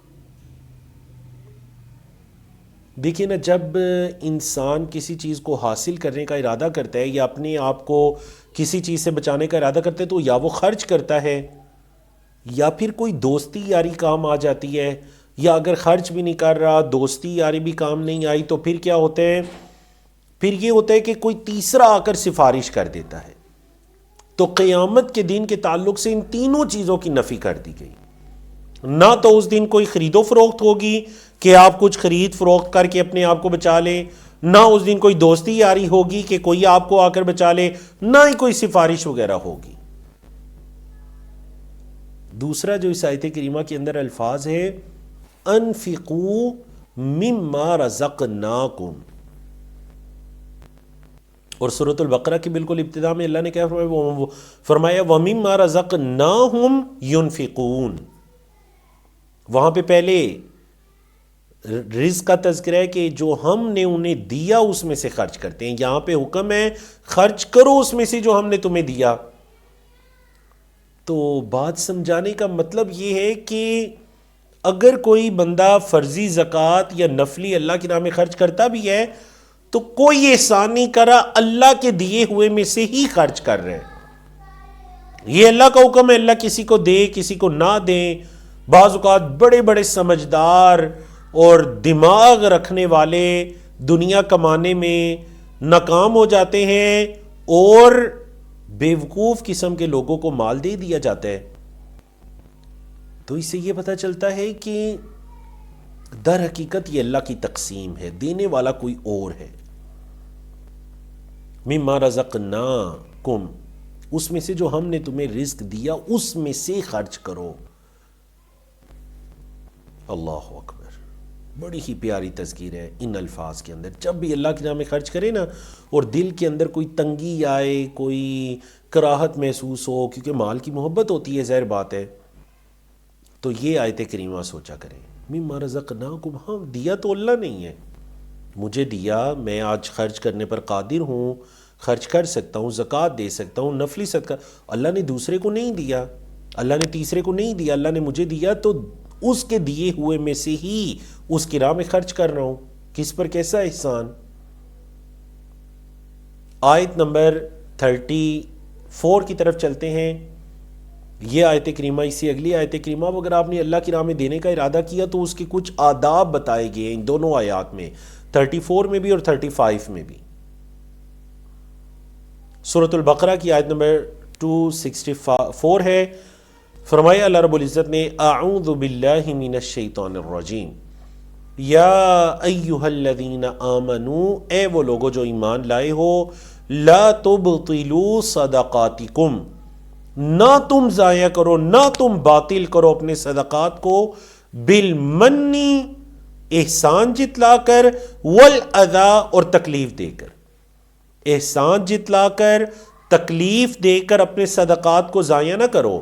دیکھیں نا، جب انسان کسی چیز کو حاصل کرنے کا ارادہ کرتا ہے یا اپنے آپ کو کسی چیز سے بچانے کا ارادہ کرتا ہے تو یا وہ خرچ کرتا ہے یا پھر کوئی دوستی یاری کام آ جاتی ہے، یا اگر خرچ بھی نہیں کر رہا، دوستی یاری بھی کام نہیں آئی، تو پھر کیا ہوتا ہے؟ پھر یہ ہوتا ہے کہ کوئی تیسرا آ کر سفارش کر دیتا ہے. تو قیامت کے دن کے تعلق سے ان تینوں چیزوں کی نفی کر دی گئی. نہ تو اس دن کوئی خرید و فروخت ہوگی کہ آپ کچھ خرید فروخت کر کے اپنے آپ کو بچا لیں، نہ اس دن کوئی دوستی یاری ہوگی کہ کوئی آپ کو آ کر بچا لے، نہ ہی کوئی سفارش وغیرہ ہوگی. دوسرا جو اس آیت کریمہ کے اندر الفاظ ہے انفقوا مما رزقناکم، اور سورۃ البقرہ کی بالکل ابتدا میں اللہ نے کیا فرمایا؟ وَمِمَّا رَزَقْنَاهُمْ يُنْفِقُونَ. وہاں پہ پہلے رزق کا تذکرہ ہے کہ جو ہم نے انہیں دیا اس میں سے خرچ کرتے ہیں. یہاں پہ حکم ہے خرچ کرو اس میں سے جو ہم نے تمہیں دیا. تو بات سمجھانے کا مطلب یہ ہے کہ اگر کوئی بندہ فرضی زکوٰۃ یا نفلی اللہ کی راہ میں خرچ کرتا بھی ہے تو کوئی احسان نہیں کر رہا، اللہ کے دیے ہوئے میں سے ہی خرچ کر رہے ہیں. یہ اللہ کا حکم ہے، اللہ کسی کو دے کسی کو نہ دے. بعض اوقات بڑے بڑے سمجھدار اور دماغ رکھنے والے دنیا کمانے میں ناکام ہو جاتے ہیں اور بیوقوف قسم کے لوگوں کو مال دے دیا جاتا ہے. تو اس سے یہ پتہ چلتا ہے کہ در حقیقت یہ اللہ کی تقسیم ہے، دینے والا کوئی اور ہے. مما رزقناکم، اس میں سے جو ہم نے تمہیں رزق دیا اس میں سے خرچ کرو. اللہ اکبر، بڑی ہی پیاری تذکیر ہے ان الفاظ کے اندر. جب بھی اللہ کے نام میں خرچ کرے نا اور دل کے اندر کوئی تنگی آئے، کوئی کراہت محسوس ہو، کیونکہ مال کی محبت ہوتی ہے، ظاہر بات ہے، تو یہ آیت کریمہ سوچا کریں. مما رزقناکم، ہاں دیا تو اللہ نہیں ہے، مجھے دیا، میں آج خرچ کرنے پر قادر ہوں، خرچ کر سکتا ہوں، زکوٰۃ دے سکتا ہوں، نفلی صدقہ. اللہ نے دوسرے کو نہیں دیا، اللہ نے تیسرے کو نہیں دیا، اللہ نے مجھے دیا تو اس کے دیے ہوئے میں سے ہی اس کی راہ میں خرچ کر رہا ہوں. کس پر کیسا احسان. آیت نمبر 34 کی طرف چلتے ہیں. یہ آیت کریمہ، اس سے اگلی آیت کریمہ، اگر آپ نے اللہ کی راہ میں دینے کا ارادہ کیا تو اس کے کچھ آداب بتائے گئے ان دونوں آیات میں، 34 میں بھی اور 35 میں بھی. سورۃ البقرہ کی آیت نمبر 264 ہے. فرمایا اللہ رب العزت نے اعوذ باللہ من الشیطان الرجیم یا ایہا الذین آمنو، اے وہ لوگو جو ایمان لائے ہو، لا تبطلوا صدقاتکم، نہ تم ضائع کرو، نہ تم باطل کرو اپنے صدقات کو، بالمنی احسان جتلا کر، والاذی اور تکلیف دے کر. احسان جتلا کر، تکلیف دے کر اپنے صدقات کو ضائع نہ کرو.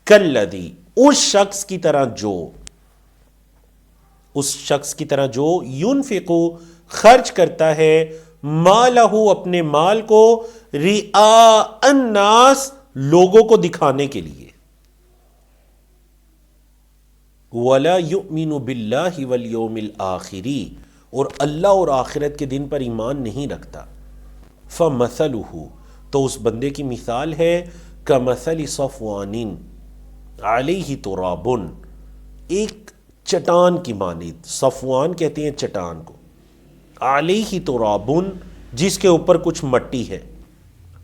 کالذی، اس شخص کی طرح جو ینفقو خرچ کرتا ہے، مالہ اپنے مال کو، رئاء الناس لوگوں کو دکھانے کے لیے، ولا یؤمن باللہ والیوم الآخر، اور اللہ اور آخرت کے دن پر ایمان نہیں رکھتا. فمثلہ، تو اس بندے کی مثال ہے کمثل صفوان علیہ تراب، ایک چٹان کی مانند. صفوان کہتے ہیں چٹان کو. علیہ تراب، جس کے اوپر کچھ مٹی ہے.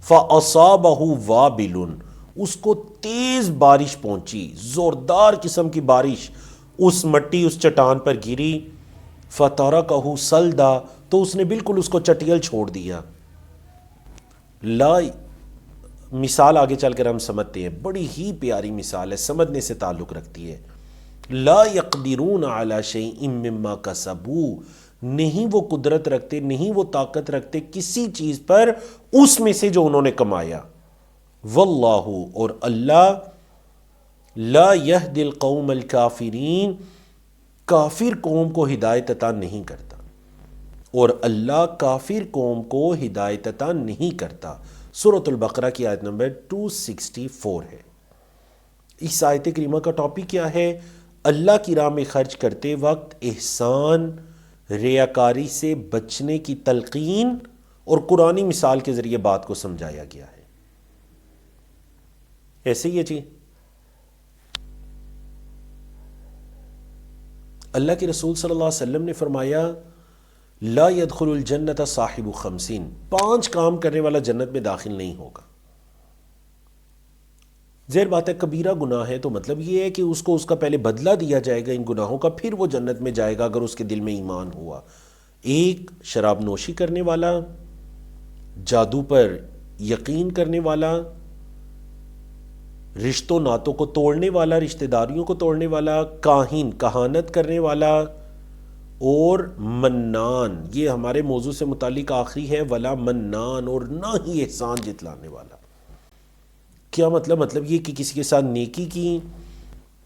فاصابہ وابل، اس کو تیز بارش پہنچی، زوردار قسم کی بارش اس مٹی اس چٹان پر گری. فترکہ صلدا، تو اس نے بالکل اس کو چٹیل چھوڑ دیا. لا، مثال آگے چل کر ہم سمجھتے ہیں، بڑی ہی پیاری مثال ہے، سمجھنے سے تعلق رکھتی ہے. لا یقدرون علی شیء مما کسبوا، نہیں وہ قدرت رکھتے، نہیں وہ طاقت رکھتے کسی چیز پر اس میں سے جو انہوں نے کمایا. واللہ، اور اللہ، لا یہدی القوم الکافرین، کافر قوم کو ہدایت عطا نہیں کرتا، اور اللہ کافر قوم کو ہدایت عطا نہیں کرتا. سورۃ البقرہ کی آیت نمبر 264 ہے. اس آیت کریمہ کا ٹاپک کیا ہے؟ اللہ کی راہ میں خرچ کرتے وقت احسان، ریاکاری سے بچنے کی تلقین اور قرآنی مثال کے ذریعے بات کو سمجھایا گیا ہے. ایسے ہی ہے جی. اللہ کے رسول صلی اللہ علیہ وسلم نے فرمایا لا يدخل الجنت صاحب 50، 5 کام کرنے والا جنت میں داخل نہیں ہوگا. ظاہر بات ہے کبیرہ گناہ ہے تو مطلب یہ ہے کہ اس کو اس کا پہلے بدلہ دیا جائے گا ان گناہوں کا، پھر وہ جنت میں جائے گا اگر اس کے دل میں ایمان ہوا. ایک، شراب نوشی کرنے والا، جادو پر یقین کرنے والا، رشتوں ناتوں کو توڑنے والا، رشتہ داریوں کو توڑنے والا، کاہن، کہانت کرنے والا، اور منان، یہ ہمارے موضوع سے متعلق آخری ہے، ولا منان، اور نہ ہی احسان جتلانے والا. کیا مطلب یہ کہ کسی کے ساتھ نیکی کی،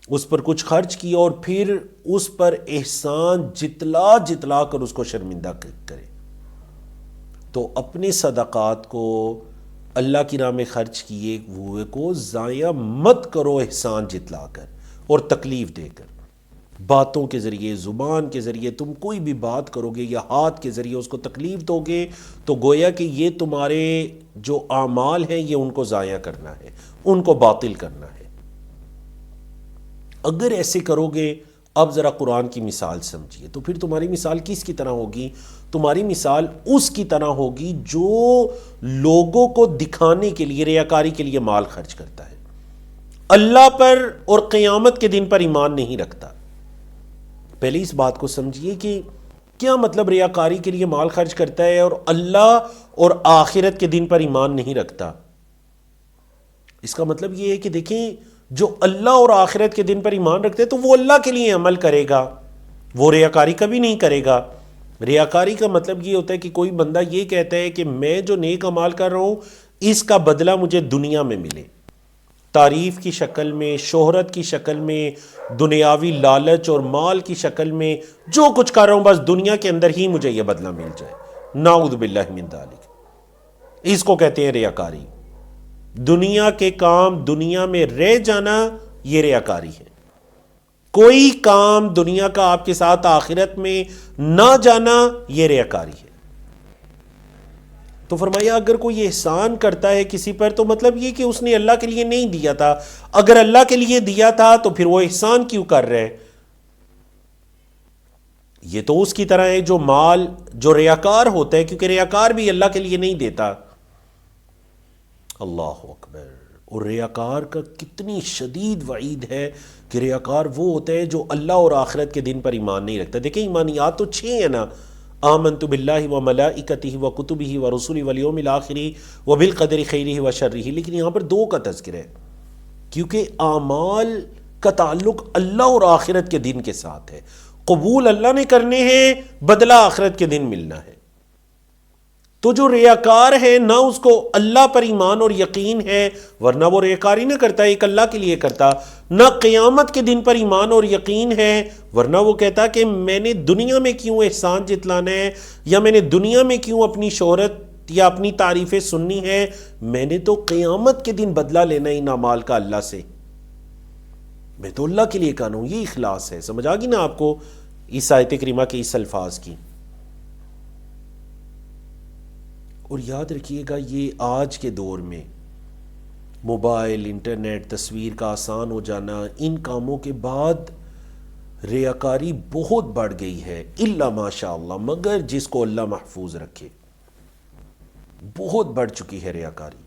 اس پر کچھ خرچ کیا اور پھر اس پر احسان جتلا کر اس کو شرمندہ کرے. تو اپنے صدقات کو اللہ کی راہ میں خرچ کیے ہوئے کو ضائع مت کرو احسان جتلا کر اور تکلیف دے کر. باتوں کے ذریعے، زبان کے ذریعے تم کوئی بھی بات کرو گے یا ہاتھ کے ذریعے اس کو تکلیف دو گے تو گویا کہ یہ تمہارے جو اعمال ہیں یہ ان کو ضائع کرنا ہے، ان کو باطل کرنا ہے. اگر ایسے کرو گے، اب ذرا قرآن کی مثال سمجھیے، تو پھر تمہاری مثال کس کی طرح ہوگی؟ تمہاری مثال اس کی طرح ہوگی جو لوگوں کو دکھانے کے لیے، ریاکاری کے لیے مال خرچ کرتا ہے، اللہ پر اور قیامت کے دن پر ایمان نہیں رکھتا. پہلے اس بات کو سمجھیے کہ کیا مطلب ریاکاری کے لیے مال خرچ کرتا ہے اور اللہ اور آخرت کے دن پر ایمان نہیں رکھتا. اس کا مطلب یہ ہے کہ دیکھیں، جو اللہ اور آخرت کے دن پر ایمان رکھتے ہیں تو وہ اللہ کے لیے عمل کرے گا، وہ ریاکاری کبھی نہیں کرے گا. ریاکاری کا مطلب یہ ہوتا ہے کہ کوئی بندہ یہ کہتا ہے کہ میں جو نیک اعمال کر رہا ہوں اس کا بدلہ مجھے دنیا میں ملے، تعریف کی شکل میں، شہرت کی شکل میں، دنیاوی لالچ اور مال کی شکل میں، جو کچھ کر رہا ہوں بس دنیا کے اندر ہی مجھے یہ بدلہ مل جائے. نعوذ باللہ من ذالک. اس کو کہتے ہیں ریاکاری. دنیا کے کام دنیا میں رہ جانا یہ ریاکاری ہے. کوئی کام دنیا کا آپ کے ساتھ آخرت میں نہ جانا یہ ریاکاری ہے. تو فرمایا اگر کوئی احسان کرتا ہے کسی پر تو مطلب یہ کہ اس نے اللہ کے لیے نہیں دیا تھا. اگر اللہ کے لیے دیا تھا تو پھر وہ احسان کیوں کر رہے؟ یہ تو اس کی طرح ہے جو مال جو ریاکار ہوتا ہے، کیونکہ ریاکار بھی اللہ کے لیے نہیں دیتا. اللہ اکبر. اور ریاکار کا کتنی شدید وعید ہے کہ ریاکار وہ ہوتا ہے جو اللہ اور آخرت کے دن پر ایمان نہیں رکھتا. دیکھیں ایمانیات تو 6 ہیں نا، آمنت باللہ و ملائکتہ و کتبہ و رسلہ والیوم الآخر و بالقدر خیرہ و شرہ، لیکن یہاں پر 2 کا تذکرہ ہے کیونکہ اعمال کا تعلق اللہ اور آخرت کے دن کے ساتھ ہے. قبول اللہ نے کرنے ہیں، بدلہ آخرت کے دن ملنا ہے. تو جو ریاکار ہے نہ اس کو اللہ پر ایمان اور یقین ہے، ورنہ وہ ریاکاری نہ کرتا، ایک اللہ کے لیے کرتا. نہ قیامت کے دن پر ایمان اور یقین ہے، ورنہ وہ کہتا کہ میں نے دنیا میں کیوں احسان جتلانا ہے، یا میں نے دنیا میں کیوں اپنی شہرت یا اپنی تعریفیں سننی ہے، میں نے تو قیامت کے دن بدلہ لینا ان اعمال کا اللہ سے، میں تو اللہ کے لیے کہنا ہوں. یہ اخلاص ہے. سمجھ آ گئی نا آپ کو اس آیت کریمہ کے اس الفاظ کی؟ اور یاد رکھیے گا یہ آج کے دور میں موبائل، انٹرنیٹ، تصویر کا آسان ہو جانا، ان کاموں کے بعد ریاکاری بہت بڑھ گئی ہے، الا ماشاء اللہ، مگر جس کو اللہ محفوظ رکھے. بہت بڑھ چکی ہے ریاکاری.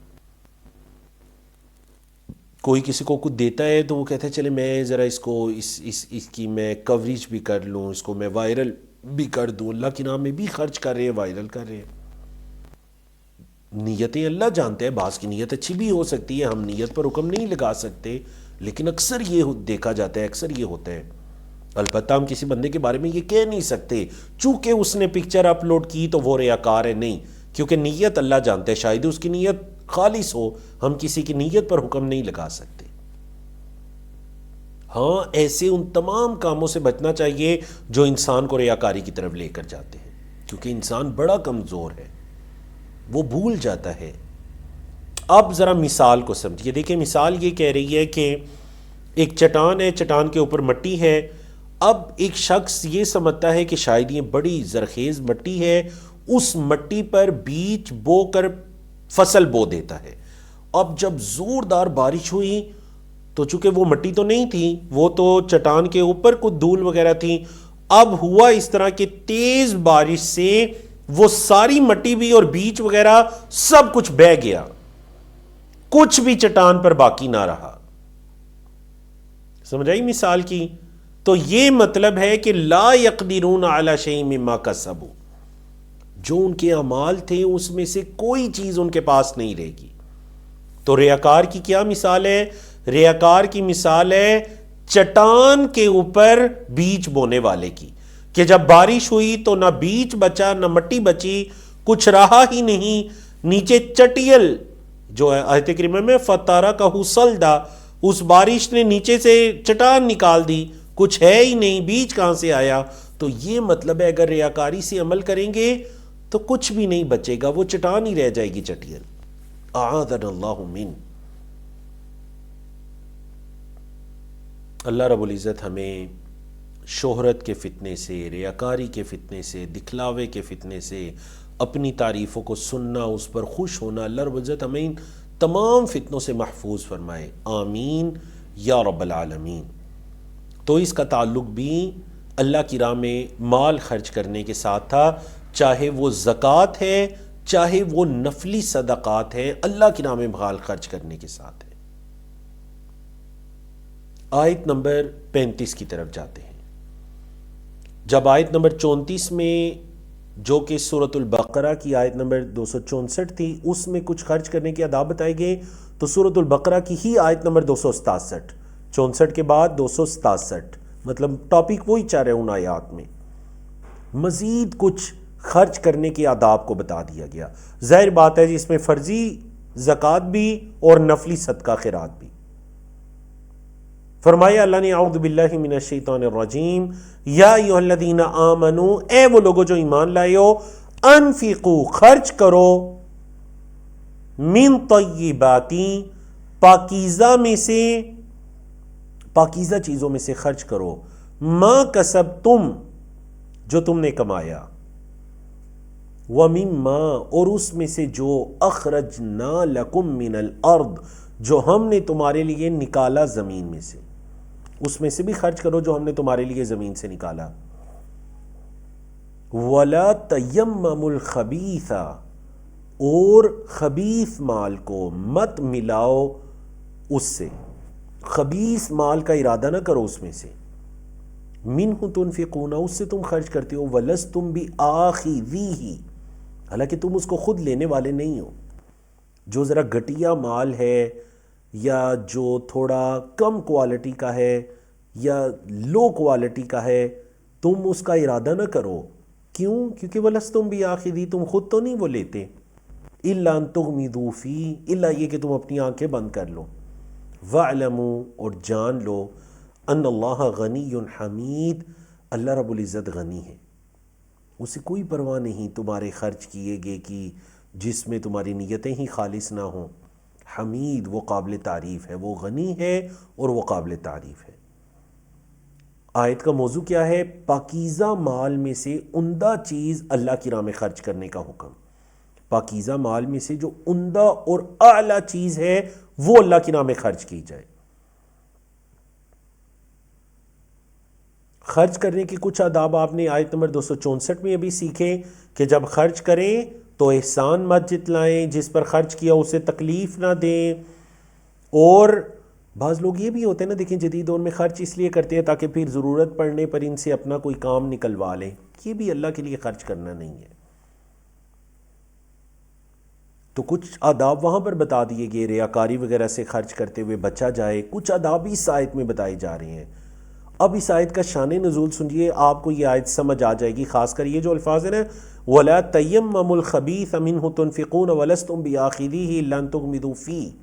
کوئی کسی کو کچھ دیتا ہے تو وہ کہتا ہے چلے میں ذرا اس کو اس کی میں کوریج بھی کر لوں، اس کو میں وائرل بھی کر دوں. اللہ کے نام میں بھی خرچ کر رہے ہیں، وائرل کر رہے ہیں. نیتیں اللہ جانتے ہیں، بعض کی نیت اچھی بھی ہو سکتی ہے، ہم نیت پر حکم نہیں لگا سکتے، لیکن اکثر یہ دیکھا جاتا ہے، اکثر یہ ہوتا ہے. البتہ ہم کسی بندے کے بارے میں یہ کہہ نہیں سکتے چونکہ اس نے پکچر اپلوڈ کی تو وہ ریاکار ہے، نہیں، کیونکہ نیت اللہ جانتے ہیں. شاید اس کی نیت خالص ہو، ہم کسی کی نیت پر حکم نہیں لگا سکتے. ہاں ایسے ان تمام کاموں سے بچنا چاہیے جو انسان کو ریاکاری کی طرف لے کر جاتے ہیں، کیونکہ انسان بڑا کمزور ہے، وہ بھول جاتا ہے. اب ذرا مثال کو سمجھیے. دیکھیں مثال یہ کہہ رہی ہے کہ ایک چٹان ہے، چٹان کے اوپر مٹی ہے. اب ایک شخص یہ سمجھتا ہے کہ شاید یہ بڑی زرخیز مٹی ہے، اس مٹی پر بیج بو کر فصل بو دیتا ہے. اب جب زوردار بارش ہوئی تو چونکہ وہ مٹی تو نہیں تھی، وہ تو چٹان کے اوپر کچھ دھول وغیرہ تھی. اب ہوا اس طرح کہ تیز بارش سے وہ ساری مٹی بھی اور بیج وغیرہ سب کچھ بہہ گیا، کچھ بھی چٹان پر باقی نہ رہا. سمجھ آئی مثال کی؟ تو یہ مطلب ہے کہ لا یقدرون علی شیء مما کسبوا، جو ان کے اعمال تھے اس میں سے کوئی چیز ان کے پاس نہیں رہے گی. تو ریاکار کی کیا مثال ہے؟ ریاکار کی مثال ہے چٹان کے اوپر بیج بونے والے کی، کہ جب بارش ہوئی تو نہ بیج بچا نہ مٹی بچی، کچھ رہا ہی نہیں. نیچے چٹیل جو ہے آیت کریمہ میں فَتَرَكَهُ صَلْدًا، اس بارش نے نیچے سے چٹان نکال دی، کچھ ہے ہی نہیں، بیج کہاں سے آیا. تو یہ مطلب ہے اگر ریاکاری سے عمل کریں گے تو کچھ بھی نہیں بچے گا، وہ چٹان ہی رہ جائے گی چٹیل. اعاذنا اللہ من. اللہ رب العزت ہمیں شہرت کے فتنے سے، ریاکاری کے فتنے سے، دکھلاوے کے فتنے سے، اپنی تعریفوں کو سننا، اس پر خوش ہونا، اللہ رب العزت ہمیں ان تمام فتنوں سے محفوظ فرمائے. آمین یا رب العالمین. تو اس کا تعلق بھی اللہ کی راہ میں مال خرچ کرنے کے ساتھ تھا، چاہے وہ زکوٰۃ ہے چاہے وہ نفلی صدقات ہیں، اللہ کی راہ میں مال خرچ کرنے کے ساتھ ہے. آیت نمبر 35 کی طرف جاتے ہیں. جب آیت نمبر 34 میں جو کہ سورۃ البقرہ کی آیت نمبر 264 تھی اس میں کچھ خرچ کرنے کے آداب بتائے گئے، تو سورۃ البقرہ کی ہی آیت نمبر 267، 64 کے بعد 267، مطلب ٹاپک وہی چاہ رہے ہیں ان آیات میں، مزید کچھ خرچ کرنے کے آداب کو بتا دیا گیا. ظاہر بات ہے جی اس میں فرضی زکوٰۃ بھی اور نفلی صدقہ خیرات بھی. فرمایا اللہ نے اعوذ باللہ من الشیطان الرجیم، یا ایھا الذین آمنوا، اے وہ لوگوں جو ایمان لائے ہو، انفقوا خرچ کرو، من طیبات پاکیزہ میں سے، پاکیزہ چیزوں میں سے خرچ کرو، ما کسبتم جو تم نے کمایا، ومما اور اس میں سے جو اخرجنا لکم من الارض جو ہم نے تمہارے لیے نکالا زمین میں سے، اس میں سے بھی خرچ کرو جو ہم نے تمہارے لیے زمین سے نکالا. وَلَا تَيَمَّمُوا الْخَبِيثَ، اور خبیث مال کو مت ملاؤ اس سے، خبیث مال کا ارادہ نہ کرو اس میں سے، منہ تنفقون اس سے تم خرچ کرتے ہو، ولستم بآخذیہ حالانکہ تم اس کو خود لینے والے نہیں ہو۔ جو ذرا گھٹیا مال ہے یا جو تھوڑا کم کوالٹی کا ہے یا لو کوالٹی کا ہے، تم اس کا ارادہ نہ کرو، کیوں؟ کیونکہ ولستم بآخذیہ تم خود تو نہیں وہ لیتے، الا ان تغمضوا فیہ الا یہ کہ تم اپنی آنکھیں بند کر لو، وَاعْلَمُوا اور جان لو ان اللہ غنی حمید اللہ رب العزت غنی ہے، اسے کوئی پرواہ نہیں تمہارے خرچ کیے گئے کی جس میں تمہاری نیتیں ہی خالص نہ ہوں، حمید وہ قابل تعریف ہے، وہ غنی ہے اور وہ قابل تعریف ہے۔ آیت کا موضوع کیا ہے؟ پاکیزہ مال میں سے عمدہ چیز اللہ کی راہ میں خرچ کرنے کا حکم، پاکیزہ مال میں سے جو عمدہ اور اعلیٰ چیز ہے وہ اللہ کی راہ میں خرچ کی جائے۔ خرچ کرنے کی کچھ آداب آپ نے آیت نمبر 264 میں ابھی سیکھے کہ جب خرچ کریں تو احسان مت جتلائیں، جس پر خرچ کیا اسے تکلیف نہ دیں، اور بعض لوگ یہ بھی ہوتے ہیں نا، دیکھیں جدید دور میں خرچ اس لیے کرتے ہیں تاکہ پھر ضرورت پڑنے پر ان سے اپنا کوئی کام نکلوا لیں، یہ بھی اللہ کے لیے خرچ کرنا نہیں ہے۔ تو کچھ آداب وہاں پر بتا دیے گئے، ریاکاری وغیرہ سے خرچ کرتے ہوئے بچا جائے، کچھ آداب اس آیت میں بتائی جا رہے ہیں۔ اب اس آیت کا شان نزول سنیے، آپ کو یہ آیت سمجھ آ جائے گی، خاص کر یہ جو الفاظ ہیں نا، وَلَا تَيَمَّمُوا الْخَبِيثَ مِنْهُ تُنْفِقُونَ وَلَسْتُمْ بِآخِذِيهِ إِلَّا أَن تُغْمِضُوا فِيهِ۔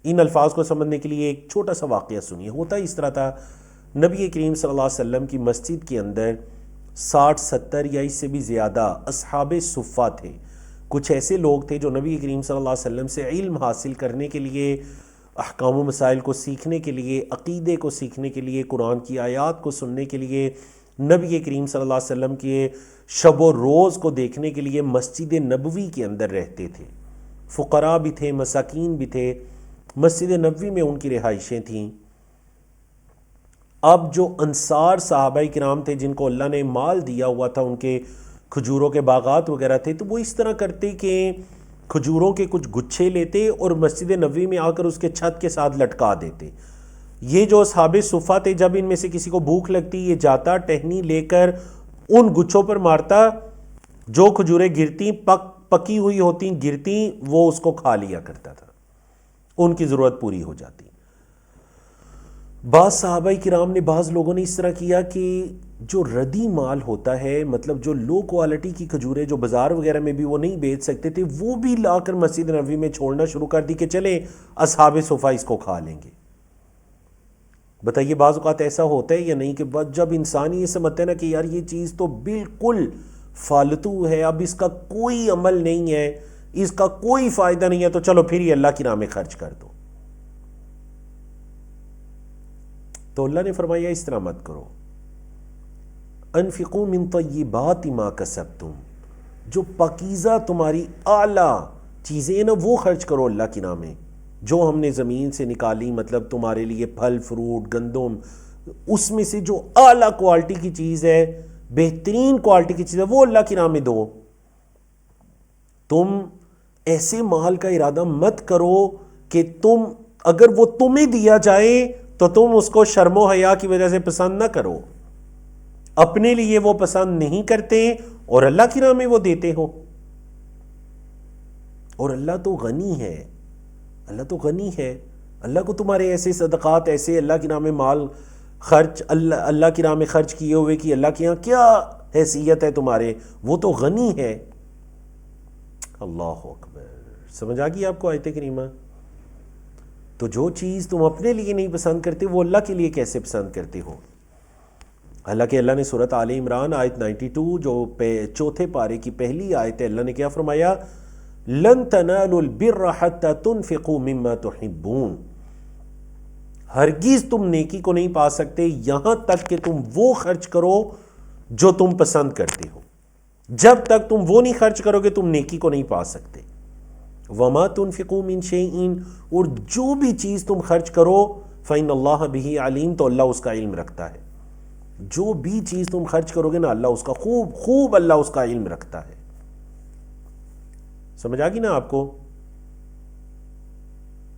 ان الفاظ کو سمجھنے کے لیے ایک چھوٹا سا واقعہ سنیے۔ ہوتا اس طرح تھا، نبی کریم صلی اللہ علیہ وسلم کی مسجد کے اندر 60-70 یا اس سے بھی زیادہ اصحاب صفہ تھے، کچھ ایسے لوگ تھے جو نبی کریم صلی اللہ علیہ وسلم سے علم حاصل کرنے کے لیے، احکام و مسائل کو سیکھنے کے لیے، عقیدے کو سیکھنے کے لیے، قرآن کی آیات کو سننے کے لیے، نبی کریم صلی اللہ علیہ وسلم کے شب و روز کو دیکھنے کے لیے مسجد نبوی کے اندر رہتے تھے۔ فقراء بھی تھے، مساکین بھی تھے، مسجد نبوی میں ان کی رہائشیں تھیں۔ اب جو انصار صحابہ کرام تھے جن کو اللہ نے مال دیا ہوا تھا، ان کے کھجوروں کے باغات وغیرہ تھے، تو وہ اس طرح کرتے کہ کھجوروں کے کچھ گچھے لیتے اور مسجد نبوی میں آ کر اس کے چھت کے ساتھ لٹکا دیتے۔ یہ جو اصحاب صفہ تھے، جب ان میں سے کسی کو بھوک لگتی، یہ جاتا ٹہنی لے کر ان گچھوں پر مارتا، جو کھجوریں گرتی پکی ہوئی ہوتی گرتی، وہ اس کو کھا لیا کرتا تھا، ان کی ضرورت پوری ہو جاتی۔ بعض صحابہ کرام نے، بعض لوگوں نے اس طرح کیا کہ جو ردی مال ہوتا ہے، مطلب جو لو کوالٹی کی کھجوریں جو بازار وغیرہ میں بھی وہ نہیں بیچ سکتے تھے، وہ بھی لا کر مسجد نبوی میں چھوڑنا شروع کر دی کہ چلے اصحاب صفہ اس کو کھا لیں گے۔ بتائیے بعض اوقات ایسا ہوتا ہے یا نہیں کہ جب انسان یہ سمجھتا ہے نا کہ یار یہ چیز تو بالکل فالتو ہے، اب اس کا کوئی عمل نہیں ہے، اس کا کوئی فائدہ نہیں ہے، تو چلو پھر یہ اللہ کی راہ میں خرچ کر دو۔ تو اللہ نے فرمایا اس طرح مت کرو، انفقوا من طیبات ما کسبتم، جو پاکیزہ تمہاری اعلیٰ چیزیں نا وہ خرچ کرو اللہ کی راہ میں، جو ہم نے زمین سے نکالی، مطلب تمہارے لیے پھل فروٹ گندم، اس میں سے جو اعلیٰ کوالٹی کی چیز ہے، بہترین کوالٹی کی چیز ہے، وہ اللہ کی راہ میں دو۔ تم ایسے مال کا ارادہ مت کرو کہ تم اگر وہ تمہیں دیا جائے تو تم اس کو شرم و حیا کی وجہ سے پسند نہ کرو، اپنے لیے وہ پسند نہیں کرتے اور اللہ کی راہ میں وہ دیتے ہو۔ اور اللہ تو غنی ہے، اللہ تو غنی ہے، اللہ کو تمہارے ایسے صدقات، ایسے اللہ کی راہ میں مال خرچ، اللہ کی راہ میں خرچ کیے ہوئے کہ اللہ کے ہاں کیا حیثیت ہے تمہارے، وہ تو غنی ہے۔ اللہ اکبر، سمجھ آ گئی آپ کو آیت کریمہ؟ تو جو چیز تم اپنے لیے نہیں پسند کرتے وہ اللہ کے لیے کیسے پسند کرتے ہو؟ حالانکہ اللہ نے سورۃ آل عمران آیت 92 جو چوتھے پارے کی پہلی آیت ہے، اللہ نے کیا فرمایا؟ لن تنالوا البر حتى تنفقوا مما تحبون، ہرگز تم نیکی کو نہیں پا سکتے یہاں تک کہ تم وہ خرچ کرو جو تم پسند کرتے ہو۔ جب تک تم وہ نہیں خرچ کرو گے تم نیکی کو نہیں پا سکتے۔ وما تنفقوا من شيء، اور جو بھی چیز تم خرچ کرو فإن اللہ به علیم، تو اللہ اس کا علم رکھتا ہے۔ جو بھی چیز تم خرچ کرو گے نا، اللہ اس کا خوب اللہ اس کا علم رکھتا ہے۔ سمجھ آ گئی نا آپ کو؟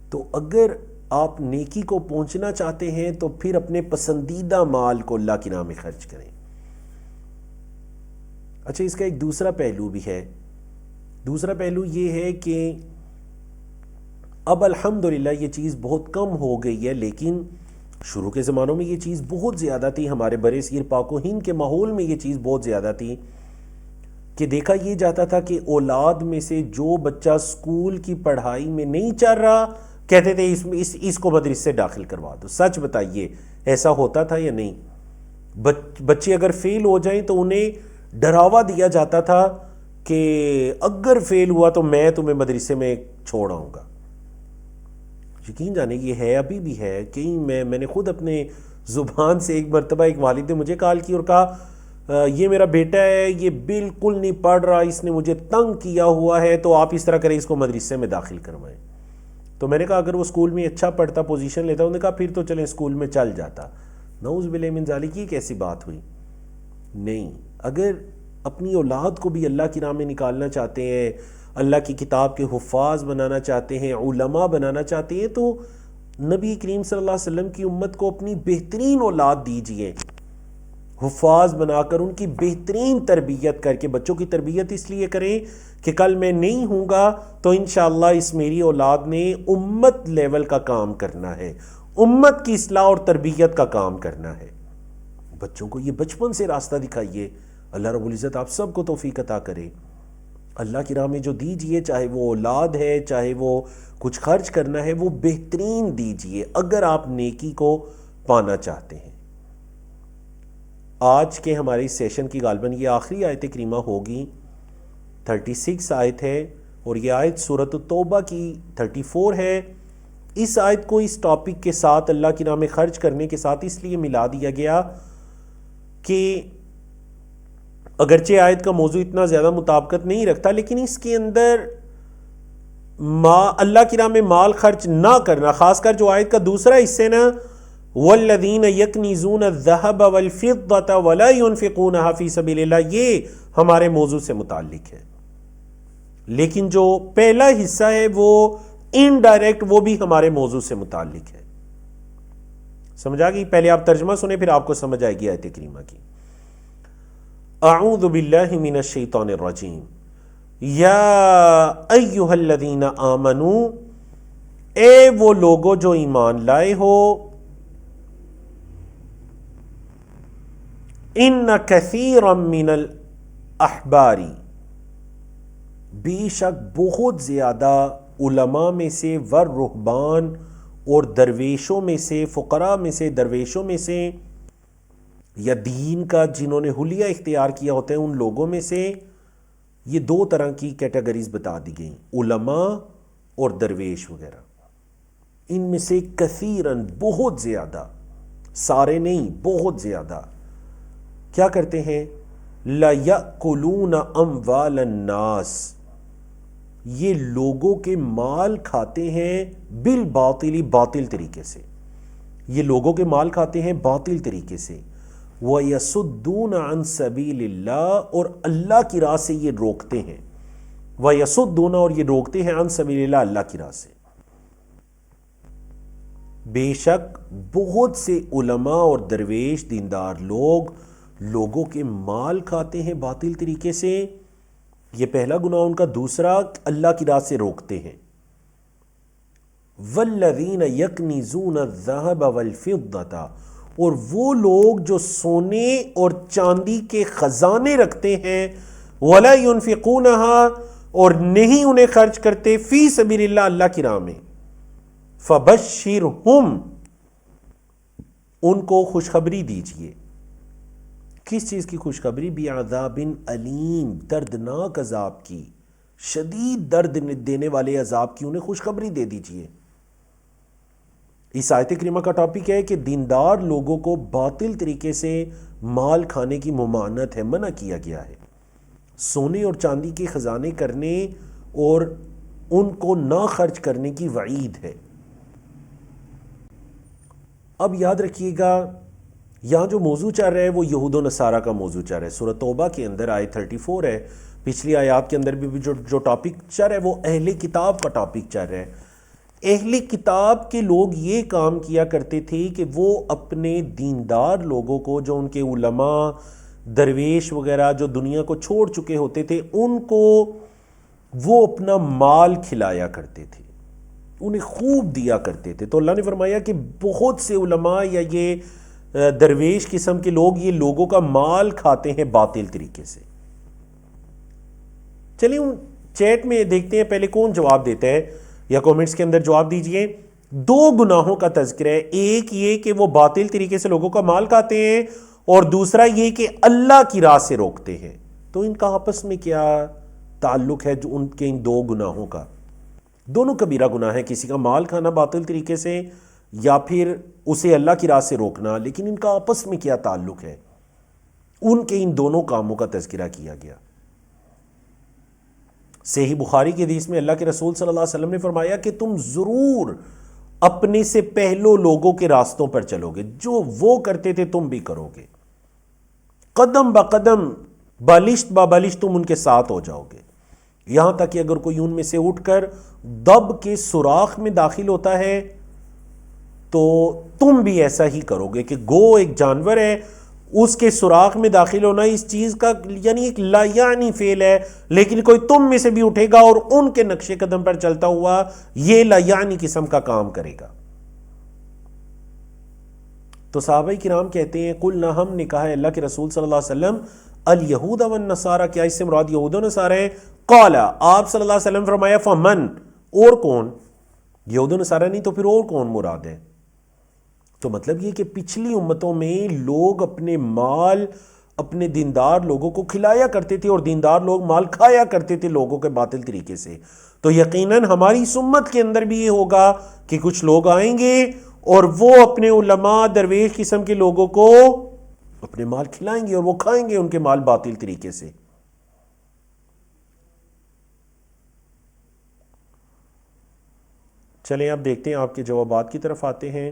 تو اگر آپ نیکی کو پہنچنا چاہتے ہیں تو پھر اپنے پسندیدہ مال کو اللہ کی راہ میں خرچ کریں۔ اچھا، اس کا ایک دوسرا پہلو بھی ہے۔ دوسرا پہلو یہ ہے کہ اب الحمدللہ یہ چیز بہت کم ہو گئی ہے، لیکن شروع کے زمانوں میں یہ چیز بہت زیادہ تھی۔ ہمارے برِ صغیر پاک و ہند کے ماحول میں یہ چیز بہت زیادہ تھی کہ دیکھا یہ جاتا تھا کہ اولاد میں سے جو بچہ سکول کی پڑھائی میں نہیں چل رہا، کہتے تھے اس کو مدرسے داخل کروا دو۔ سچ بتائیے ایسا ہوتا تھا یا نہیں؟ بچے اگر فیل ہو جائیں تو انہیں ڈراوا دیا جاتا تھا کہ اگر فیل ہوا تو میں تمہیں مدرسے میں چھوڑ آؤں گا۔ یقین جانے یہ ہے، ابھی بھی ہے۔ کہیں میں نے خود اپنے زبان سے ایک مرتبہ ایک والد نے مجھے کال کی اور کہا یہ میرا بیٹا ہے، یہ بالکل نہیں پڑھ رہا، اس نے مجھے تنگ کیا ہوا ہے، تو آپ اس طرح کریں، اس کو مدرسے میں داخل کروائیں۔ تو میں نے کہا اگر وہ اسکول میں اچھا پڑھتا، پوزیشن لیتا، انہوں نے کہا پھر تو چلیں اسکول میں چل جاتا۔ نعوذ باللہ من ذالک، یہ کیسی بات ہوئی؟ نہیں، اگر اپنی اولاد کو بھی اللہ کی راہ میں نکالنا چاہتے ہیں، اللہ کی کتاب کے حفاظ بنانا چاہتے ہیں، علماء بنانا چاہتے ہیں، تو نبی کریم صلی اللہ علیہ وسلم کی امت کو اپنی بہترین اولاد دیجئے، حفاظ بنا کر ان کی بہترین تربیت کر کے۔ بچوں کی تربیت اس لیے کریں کہ کل میں نہیں ہوں گا تو انشاءاللہ اس میری اولاد نے امت لیول کا کام کرنا ہے، امت کی اصلاح اور تربیت کا کام کرنا ہے۔ بچوں کو یہ بچپن سے راستہ دکھائیے۔ اللہ رب العزت آپ سب کو توفیق عطا کرے۔ اللہ کی راہ میں جو دیجئے، چاہے وہ اولاد ہے، چاہے وہ کچھ خرچ کرنا ہے، وہ بہترین دیجئے اگر آپ نیکی کو پانا چاہتے ہیں۔ آج کے ہمارے اس سیشن کی غالباً یہ آخری آیت کریمہ ہوگی، 36 آیت ہے، اور یہ آیت سورۃ التوبہ کی 34 ہے۔ اس آیت کو اس ٹاپک کے ساتھ، اللہ کی راہ میں خرچ کرنے کے ساتھ، اس لیے ملا دیا گیا کہ اگرچہ آیت کا موضوع اتنا زیادہ مطابقت نہیں رکھتا، لیکن اس کے اندر اللہ کی راہ میں مال خرچ نہ کرنا، خاص کر جو آیت کا دوسرا حصہ ہے نا، والذین یکنزون الذہب والفضة ولا ينفقونها فی سبیل اللہ، یہ ہمارے موضوع سے متعلق ہے۔ لیکن جو پہلا حصہ ہے وہ انڈائریکٹ، وہ بھی ہمارے موضوع سے متعلق ہے۔ سمجھ آ گئی؟ پہلے آپ ترجمہ سنیں، پھر آپ کو سمجھ آئے گی آیت کریمہ کی۔ اعوذ باللہ من الشیطان الرجیم، یا ایہا الذین آمنوا، اے وہ لوگو جو ایمان لائے ہو، ان کثیرا من الاحبار، بے شک بہت زیادہ علماء میں سے، والرہبان، اور درویشوں میں سے، فقراء میں سے، درویشوں میں سے، یا دین کا جنہوں نے حلیہ اختیار کیا ہوتے ہیں ان لوگوں میں سے۔ یہ دو طرح کی کیٹیگریز بتا دی گئیں، علماء اور درویش وغیرہ۔ ان میں سے کثیراً، بہت زیادہ، سارے نہیں، بہت زیادہ کیا کرتے ہیں؟ لا یأکلون اموال الناس، یہ لوگوں کے مال کھاتے ہیں، بالباطل، باطل طریقے سے، یہ لوگوں کے مال کھاتے ہیں باطل طریقے سے۔ وَيَصُدُّونَ عَن سَبِيلِ اللَّهِ، اور اللہ کی راہ سے یہ روکتے ہیں۔ وَيَصُدُّونَ، اور یہ روکتے ہیں، عن سبیل اللہ، اللہ کی راہ سے۔ بے شک بہت سے علماء اور درویش دیندار لوگ لوگوں کے مال کھاتے ہیں باطل طریقے سے، یہ پہلا گناہ ان کا۔ دوسرا، اللہ کی راہ سے روکتے ہیں۔ وَالَّذِينَ يَكْنِزُونَ الذَّهَبَ وَالْفِضَّةَ، اور وہ لوگ جو سونے اور چاندی کے خزانے رکھتے ہیں، وَلَا يُنْفِقُونَهَا، اور نہیں انہیں خرچ کرتے، فی سبیل اللہ، اللہ کی راہ میں۔ فَبَشِّرْهُمْ، ان کو خوشخبری دیجئے۔ کس چیز کی خوشخبری؟ بِعَذَابٍ علیم، دردناک عذاب کی، شدید درد دینے والے عذاب کی انہیں خوشخبری دے دیجئے۔ اس آیت کریمہ کا ٹاپک ہے کہ دیندار لوگوں کو باطل طریقے سے مال کھانے کی ممانعت ہے، منع کیا گیا ہے۔ سونے اور چاندی کے خزانے کرنے اور ان کو نہ خرچ کرنے کی وعید ہے۔ اب یاد رکھیے گا، یہاں جو موضوع چل رہا ہے وہ یہود و نصارہ کا موضوع چل رہا ہے۔ سورۃ توبہ کے اندر آیت 34 ہے، پچھلی آیات کے اندر بھی جو ٹاپک چل رہا ہے وہ اہل کتاب کا ٹاپک چل رہا ہے۔ اہل کتاب کے لوگ یہ کام کیا کرتے تھے کہ وہ اپنے دیندار لوگوں کو، جو ان کے علماء درویش وغیرہ جو دنیا کو چھوڑ چکے ہوتے تھے، ان کو وہ اپنا مال کھلایا کرتے تھے، انہیں خوب دیا کرتے تھے۔ تو اللہ نے فرمایا کہ بہت سے علماء یا یہ درویش قسم کے لوگ یہ لوگوں کا مال کھاتے ہیں باطل طریقے سے۔ چلیے چیٹ میں دیکھتے ہیں پہلے کون جواب دیتا ہے، یا کومنٹس کے اندر جواب دیجئے۔ دو گناہوں کا تذکرہ ہے، ایک یہ کہ وہ باطل طریقے سے لوگوں کا مال کھاتے ہیں، اور دوسرا یہ کہ اللہ کی راہ سے روکتے ہیں۔ تو ان کا آپس میں کیا تعلق ہے جو ان کے ان دو گناہوں کا؟ دونوں کبیرہ گناہ ہے، کسی کا مال کھانا باطل طریقے سے یا پھر اسے اللہ کی راہ سے روکنا، لیکن ان کا آپس میں کیا تعلق ہے؟ ان کے ان دونوں کاموں کا تذکرہ کیا گیا۔ صحیح بخاری کی حدیث میں اللہ کے رسول صلی اللہ علیہ وسلم نے فرمایا کہ تم ضرور اپنے سے پہلو لوگوں کے راستوں پر چلو گے، جو وہ کرتے تھے تم بھی کرو گے، قدم با قدم بالشت با بالشت تم ان کے ساتھ ہو جاؤ گے، یہاں تک کہ اگر کوئی ان میں سے اٹھ کر دب کے سوراخ میں داخل ہوتا ہے تو تم بھی ایسا ہی کرو گے، کہ گو ایک جانور ہے، اس کے سوراخ میں داخل ہونا اس چیز کا یعنی ایک لا یعنی فعل ہے، لیکن کوئی تم میں سے بھی اٹھے گا اور ان کے نقش قدم پر چلتا ہوا یہ لا یعنی قسم کا کام کرے گا۔ تو صحابہ کرام کہتے ہیں قلنا، ہم نے کہا ہے اللہ کے رسول صلی اللہ علیہ وسلم، الیہود والنصارى، کیا اس سے مراد یہود و نصارہ ہیں؟ قال، آپ صلی اللہ علیہ وسلم فرمایا فمن، اور کون؟ یہود و نصارہ نہیں تو پھر اور کون مراد ہے؟ تو مطلب یہ کہ پچھلی امتوں میں لوگ اپنے مال اپنے دیندار لوگوں کو کھلایا کرتے تھے، اور دیندار لوگ مال کھایا کرتے تھے لوگوں کے باطل طریقے سے۔ تو یقیناً ہماری امت کے اندر بھی یہ ہوگا کہ کچھ لوگ آئیں گے اور وہ اپنے علماء درویش قسم کے لوگوں کو اپنے مال کھلائیں گے اور وہ کھائیں گے ان کے مال باطل طریقے سے۔ چلیں اب دیکھتے ہیں، آپ کے جوابات کی طرف آتے ہیں۔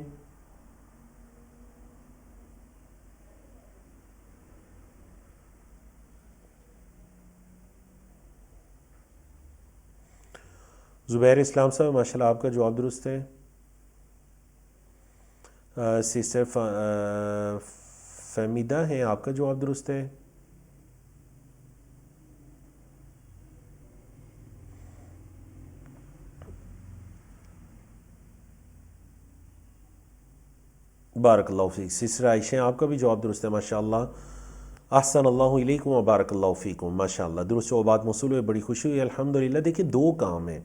زبیر اسلام صاحب ماشاءاللہ آپ کا جواب درست ہے۔ سسٹر فہمیدہ ہیں، آپ کا جواب درست ہے۔ بارک اللہ فیک۔ سسٹر عائشہ آپ کا بھی جواب درست ہے ماشاءاللہ۔ احسن اللہ علیکم و بارک اللہ فیکم، ماشاءاللہ درست جوابات موصول ہوئے، بڑی خوشی ہوئی الحمدللہ۔ دیکھیں دو کام ہیں،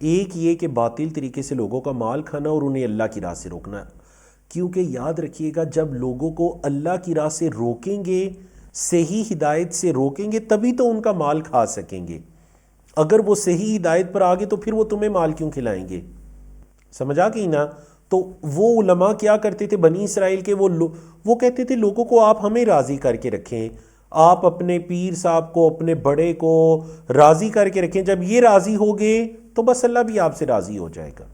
ایک یہ کہ باطل طریقے سے لوگوں کا مال کھانا اور انہیں اللہ کی راہ سے روکنا، کیونکہ یاد رکھیے گا جب لوگوں کو اللہ کی راہ سے روکیں گے، صحیح ہدایت سے روکیں گے، تبھی تو ان کا مال کھا سکیں گے۔ اگر وہ صحیح ہدایت پر آگے تو پھر وہ تمہیں مال کیوں کھلائیں گے؟ سمجھ آ گئی نا؟ تو وہ علماء کیا کرتے تھے بنی اسرائیل کے، وہ کہتے تھے لوگوں کو آپ ہمیں راضی کر کے رکھیں، آپ اپنے پیر صاحب کو اپنے بڑے کو راضی کر کے رکھیں، جب یہ راضی ہو گئے تو بس اللہ بھی آپ سے راضی ہو جائے گا۔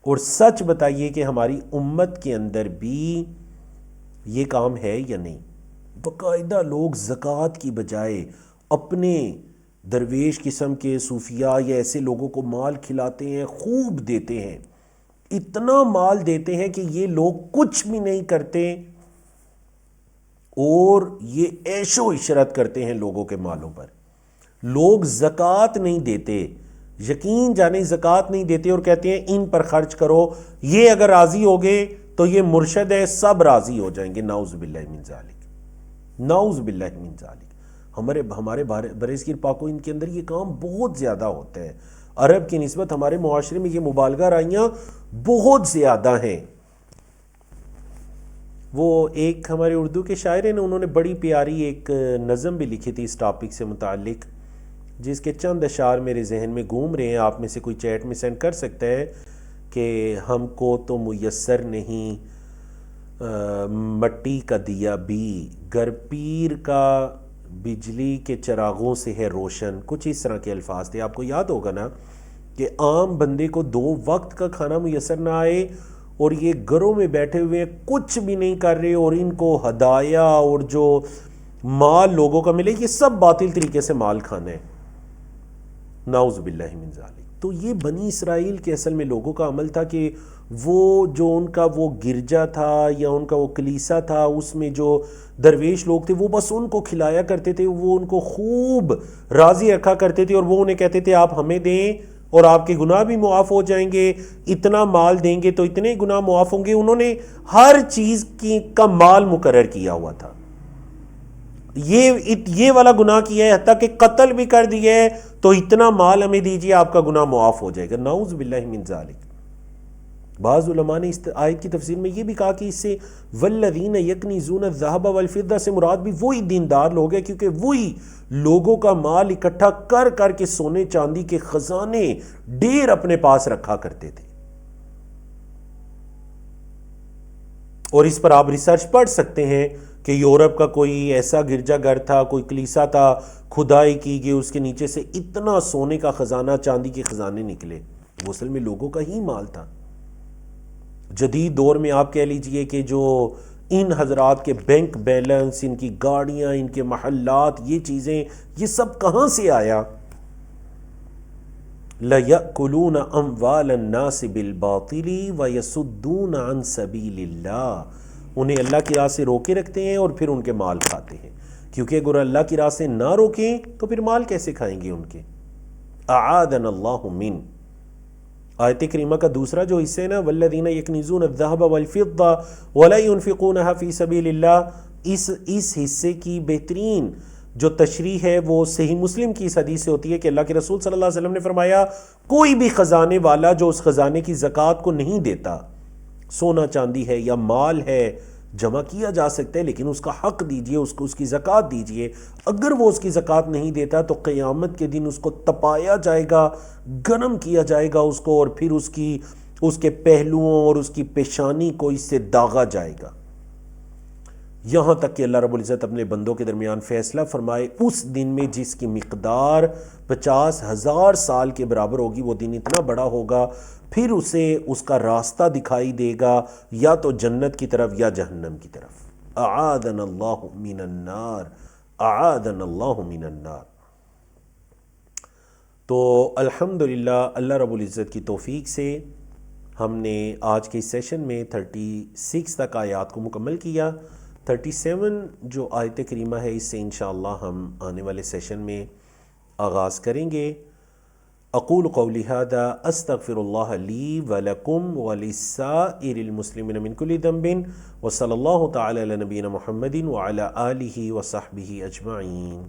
اور سچ بتائیے کہ ہماری امت کے اندر بھی یہ کام ہے یا نہیں؟ باقاعدہ لوگ زکوٰۃ کی بجائے اپنے درویش قسم کے صوفیاء یا ایسے لوگوں کو مال کھلاتے ہیں، خوب دیتے ہیں، اتنا مال دیتے ہیں کہ یہ لوگ کچھ بھی نہیں کرتے اور یہ عیش و عشرت کرتے ہیں لوگوں کے مالوں پر۔ لوگ زکوٰۃ نہیں دیتے، یقین جانے زکوٰۃ نہیں دیتے، اور کہتے ہیں ان پر خرچ کرو، یہ اگر راضی ہو گئے تو یہ مرشد ہے، سب راضی ہو جائیں گے۔ نعوذ باللہ من ذالک، نعوذ باللہ من ذالک۔ ہمارے برصغیر پاک و ہند کے اندر یہ کام بہت زیادہ ہوتا ہے، عرب کی نسبت ہمارے معاشرے میں یہ مبالغہ رائیاں بہت زیادہ ہیں۔ وہ ایک ہمارے اردو کے شاعر ہیں، انہوں نے بڑی پیاری ایک نظم بھی لکھی تھی اس ٹاپک سے متعلق، جس کے چند اشعار میرے ذہن میں گھوم رہے ہیں، آپ میں سے کوئی چیٹ میں سینڈ کر سکتا ہے کہ ہم کو تو میسر نہیں مٹی کا دیا بھی، گر پیر کا بجلی کے چراغوں سے ہے روشن، کچھ اس طرح کے الفاظ تھے۔ آپ کو یاد ہوگا نا کہ عام بندے کو 2 وقت کا کھانا میسر نہ آئے اور یہ گھروں میں بیٹھے ہوئے کچھ بھی نہیں کر رہے، اور ان کو ہدایہ اور جو مال لوگوں کا ملے، یہ سب باطل طریقے سے مال کھانا ہے، نعوذ باللہ من ذالک۔ تو یہ بنی اسرائیل کے اصل میں لوگوں کا عمل تھا کہ وہ جو ان کا وہ گرجا تھا یا ان کا وہ کلیسا تھا، اس میں جو درویش لوگ تھے وہ بس ان کو کھلایا کرتے تھے، وہ ان کو خوب راضی رکھا کرتے تھے، اور وہ انہیں کہتے تھے آپ ہمیں دیں اور آپ کے گناہ بھی معاف ہو جائیں گے، اتنا مال دیں گے تو اتنے گناہ معاف ہوں گے۔ انہوں نے ہر چیز کا مال مقرر کیا ہوا تھا، یہ والا گناہ کیا ہے، حتیٰ کہ قتل بھی کر دیا ہے تو اتنا مال ہمیں دیجیے آپ کا گناہ معاف ہو جائے گا، نعوذ باللہ من ذالک۔ بعض علماء نے اس آیت کی تفسیر میں یہ بھی کہا کہ اس سے والذین یکنزون الذھب والفضہ سے مراد بھی وہی دیندار لوگ ہیں، کیونکہ وہی لوگوں کا مال اکٹھا کر کر کے سونے چاندی کے خزانے ڈھیر اپنے پاس رکھا کرتے تھے۔ اور اس پر آپ ریسرچ پڑھ سکتے ہیں کہ یورپ کا کوئی ایسا گرجا گھر تھا، کوئی کلیسا تھا، کھدائی کی گئی، اس کے نیچے سے اتنا سونے کا خزانہ، چاندی کے خزانے نکلے، وہ اصل میں لوگوں کا ہی مال تھا۔ جدید دور میں آپ کہہ لیجئے کہ جو ان حضرات کے بینک بیلنس، ان کی گاڑیاں، ان کے محلات، یہ چیزیں، یہ سب کہاں سے آیا؟ لَيَأْكُلُونَ أَمْوَالَ النَّاسِ بِالْبَاطِلِ وَيَصُدُّونَ عَنْ سَبِيلِ اللَّهِ، انہیں اللہ کی راہ سے روکے رکھتے ہیں اور پھر ان کے مال کھاتے ہیں، کیونکہ اگر اللہ کی راہ سے نہ روکیں تو پھر مال کیسے کھائیں گے ان کے؟ اعاذنا اللہ من۔ آیت کریمہ کا دوسرا جو حصہ ہے نا، والذین یکنزون الذھب والفضہ ولا ينفقونها فی سبیل اللہ، اس حصے کی بہترین جو تشریح ہے وہ صحیح مسلم کی اس حدیث سے ہوتی ہے کہ اللہ کے رسول صلی اللہ علیہ وسلم نے فرمایا کوئی بھی خزانے والا جو اس خزانے کی زکوٰۃ کو نہیں دیتا، سونا چاندی ہے یا مال ہے جمع کیا جا سکتا ہے لیکن اس کا حق دیجئے، اس کو اس کی زکوٰۃ دیجئے، اگر وہ اس کی زکوٰۃ نہیں دیتا تو قیامت کے دن اس کو تپایا جائے گا، گرم کیا جائے گا اس کو، اور پھر اس کے پہلوؤں اور اس کی پیشانی کو اس سے داغا جائے گا، یہاں تک کہ اللہ رب العزت اپنے بندوں کے درمیان فیصلہ فرمائے اس دن میں جس کی مقدار 50,000 سال کے برابر ہوگی۔ وہ دن اتنا بڑا ہوگا، پھر اسے اس کا راستہ دکھائی دے گا، یا تو جنت کی طرف یا جہنم کی طرف۔ اعاذنا اللہ من النار، اعاذنا اللہ من النار۔ تو الحمدللہ اللہ رب العزت کی توفیق سے ہم نے آج کے سیشن میں 36 تک آیات کو مکمل کیا۔ 37 جو آیت کریمہ ہے اس سے انشاءاللہ ہم آنے والے سیشن میں آغاز کریں گے۔ اقول قولی ھذا استغفر اللہ لی ولکم ولسائر المسلمین من کل ذنب وصلی اللہ تعالی علی نبینا محمد وعلی آلہ وصحبہ اجمعین۔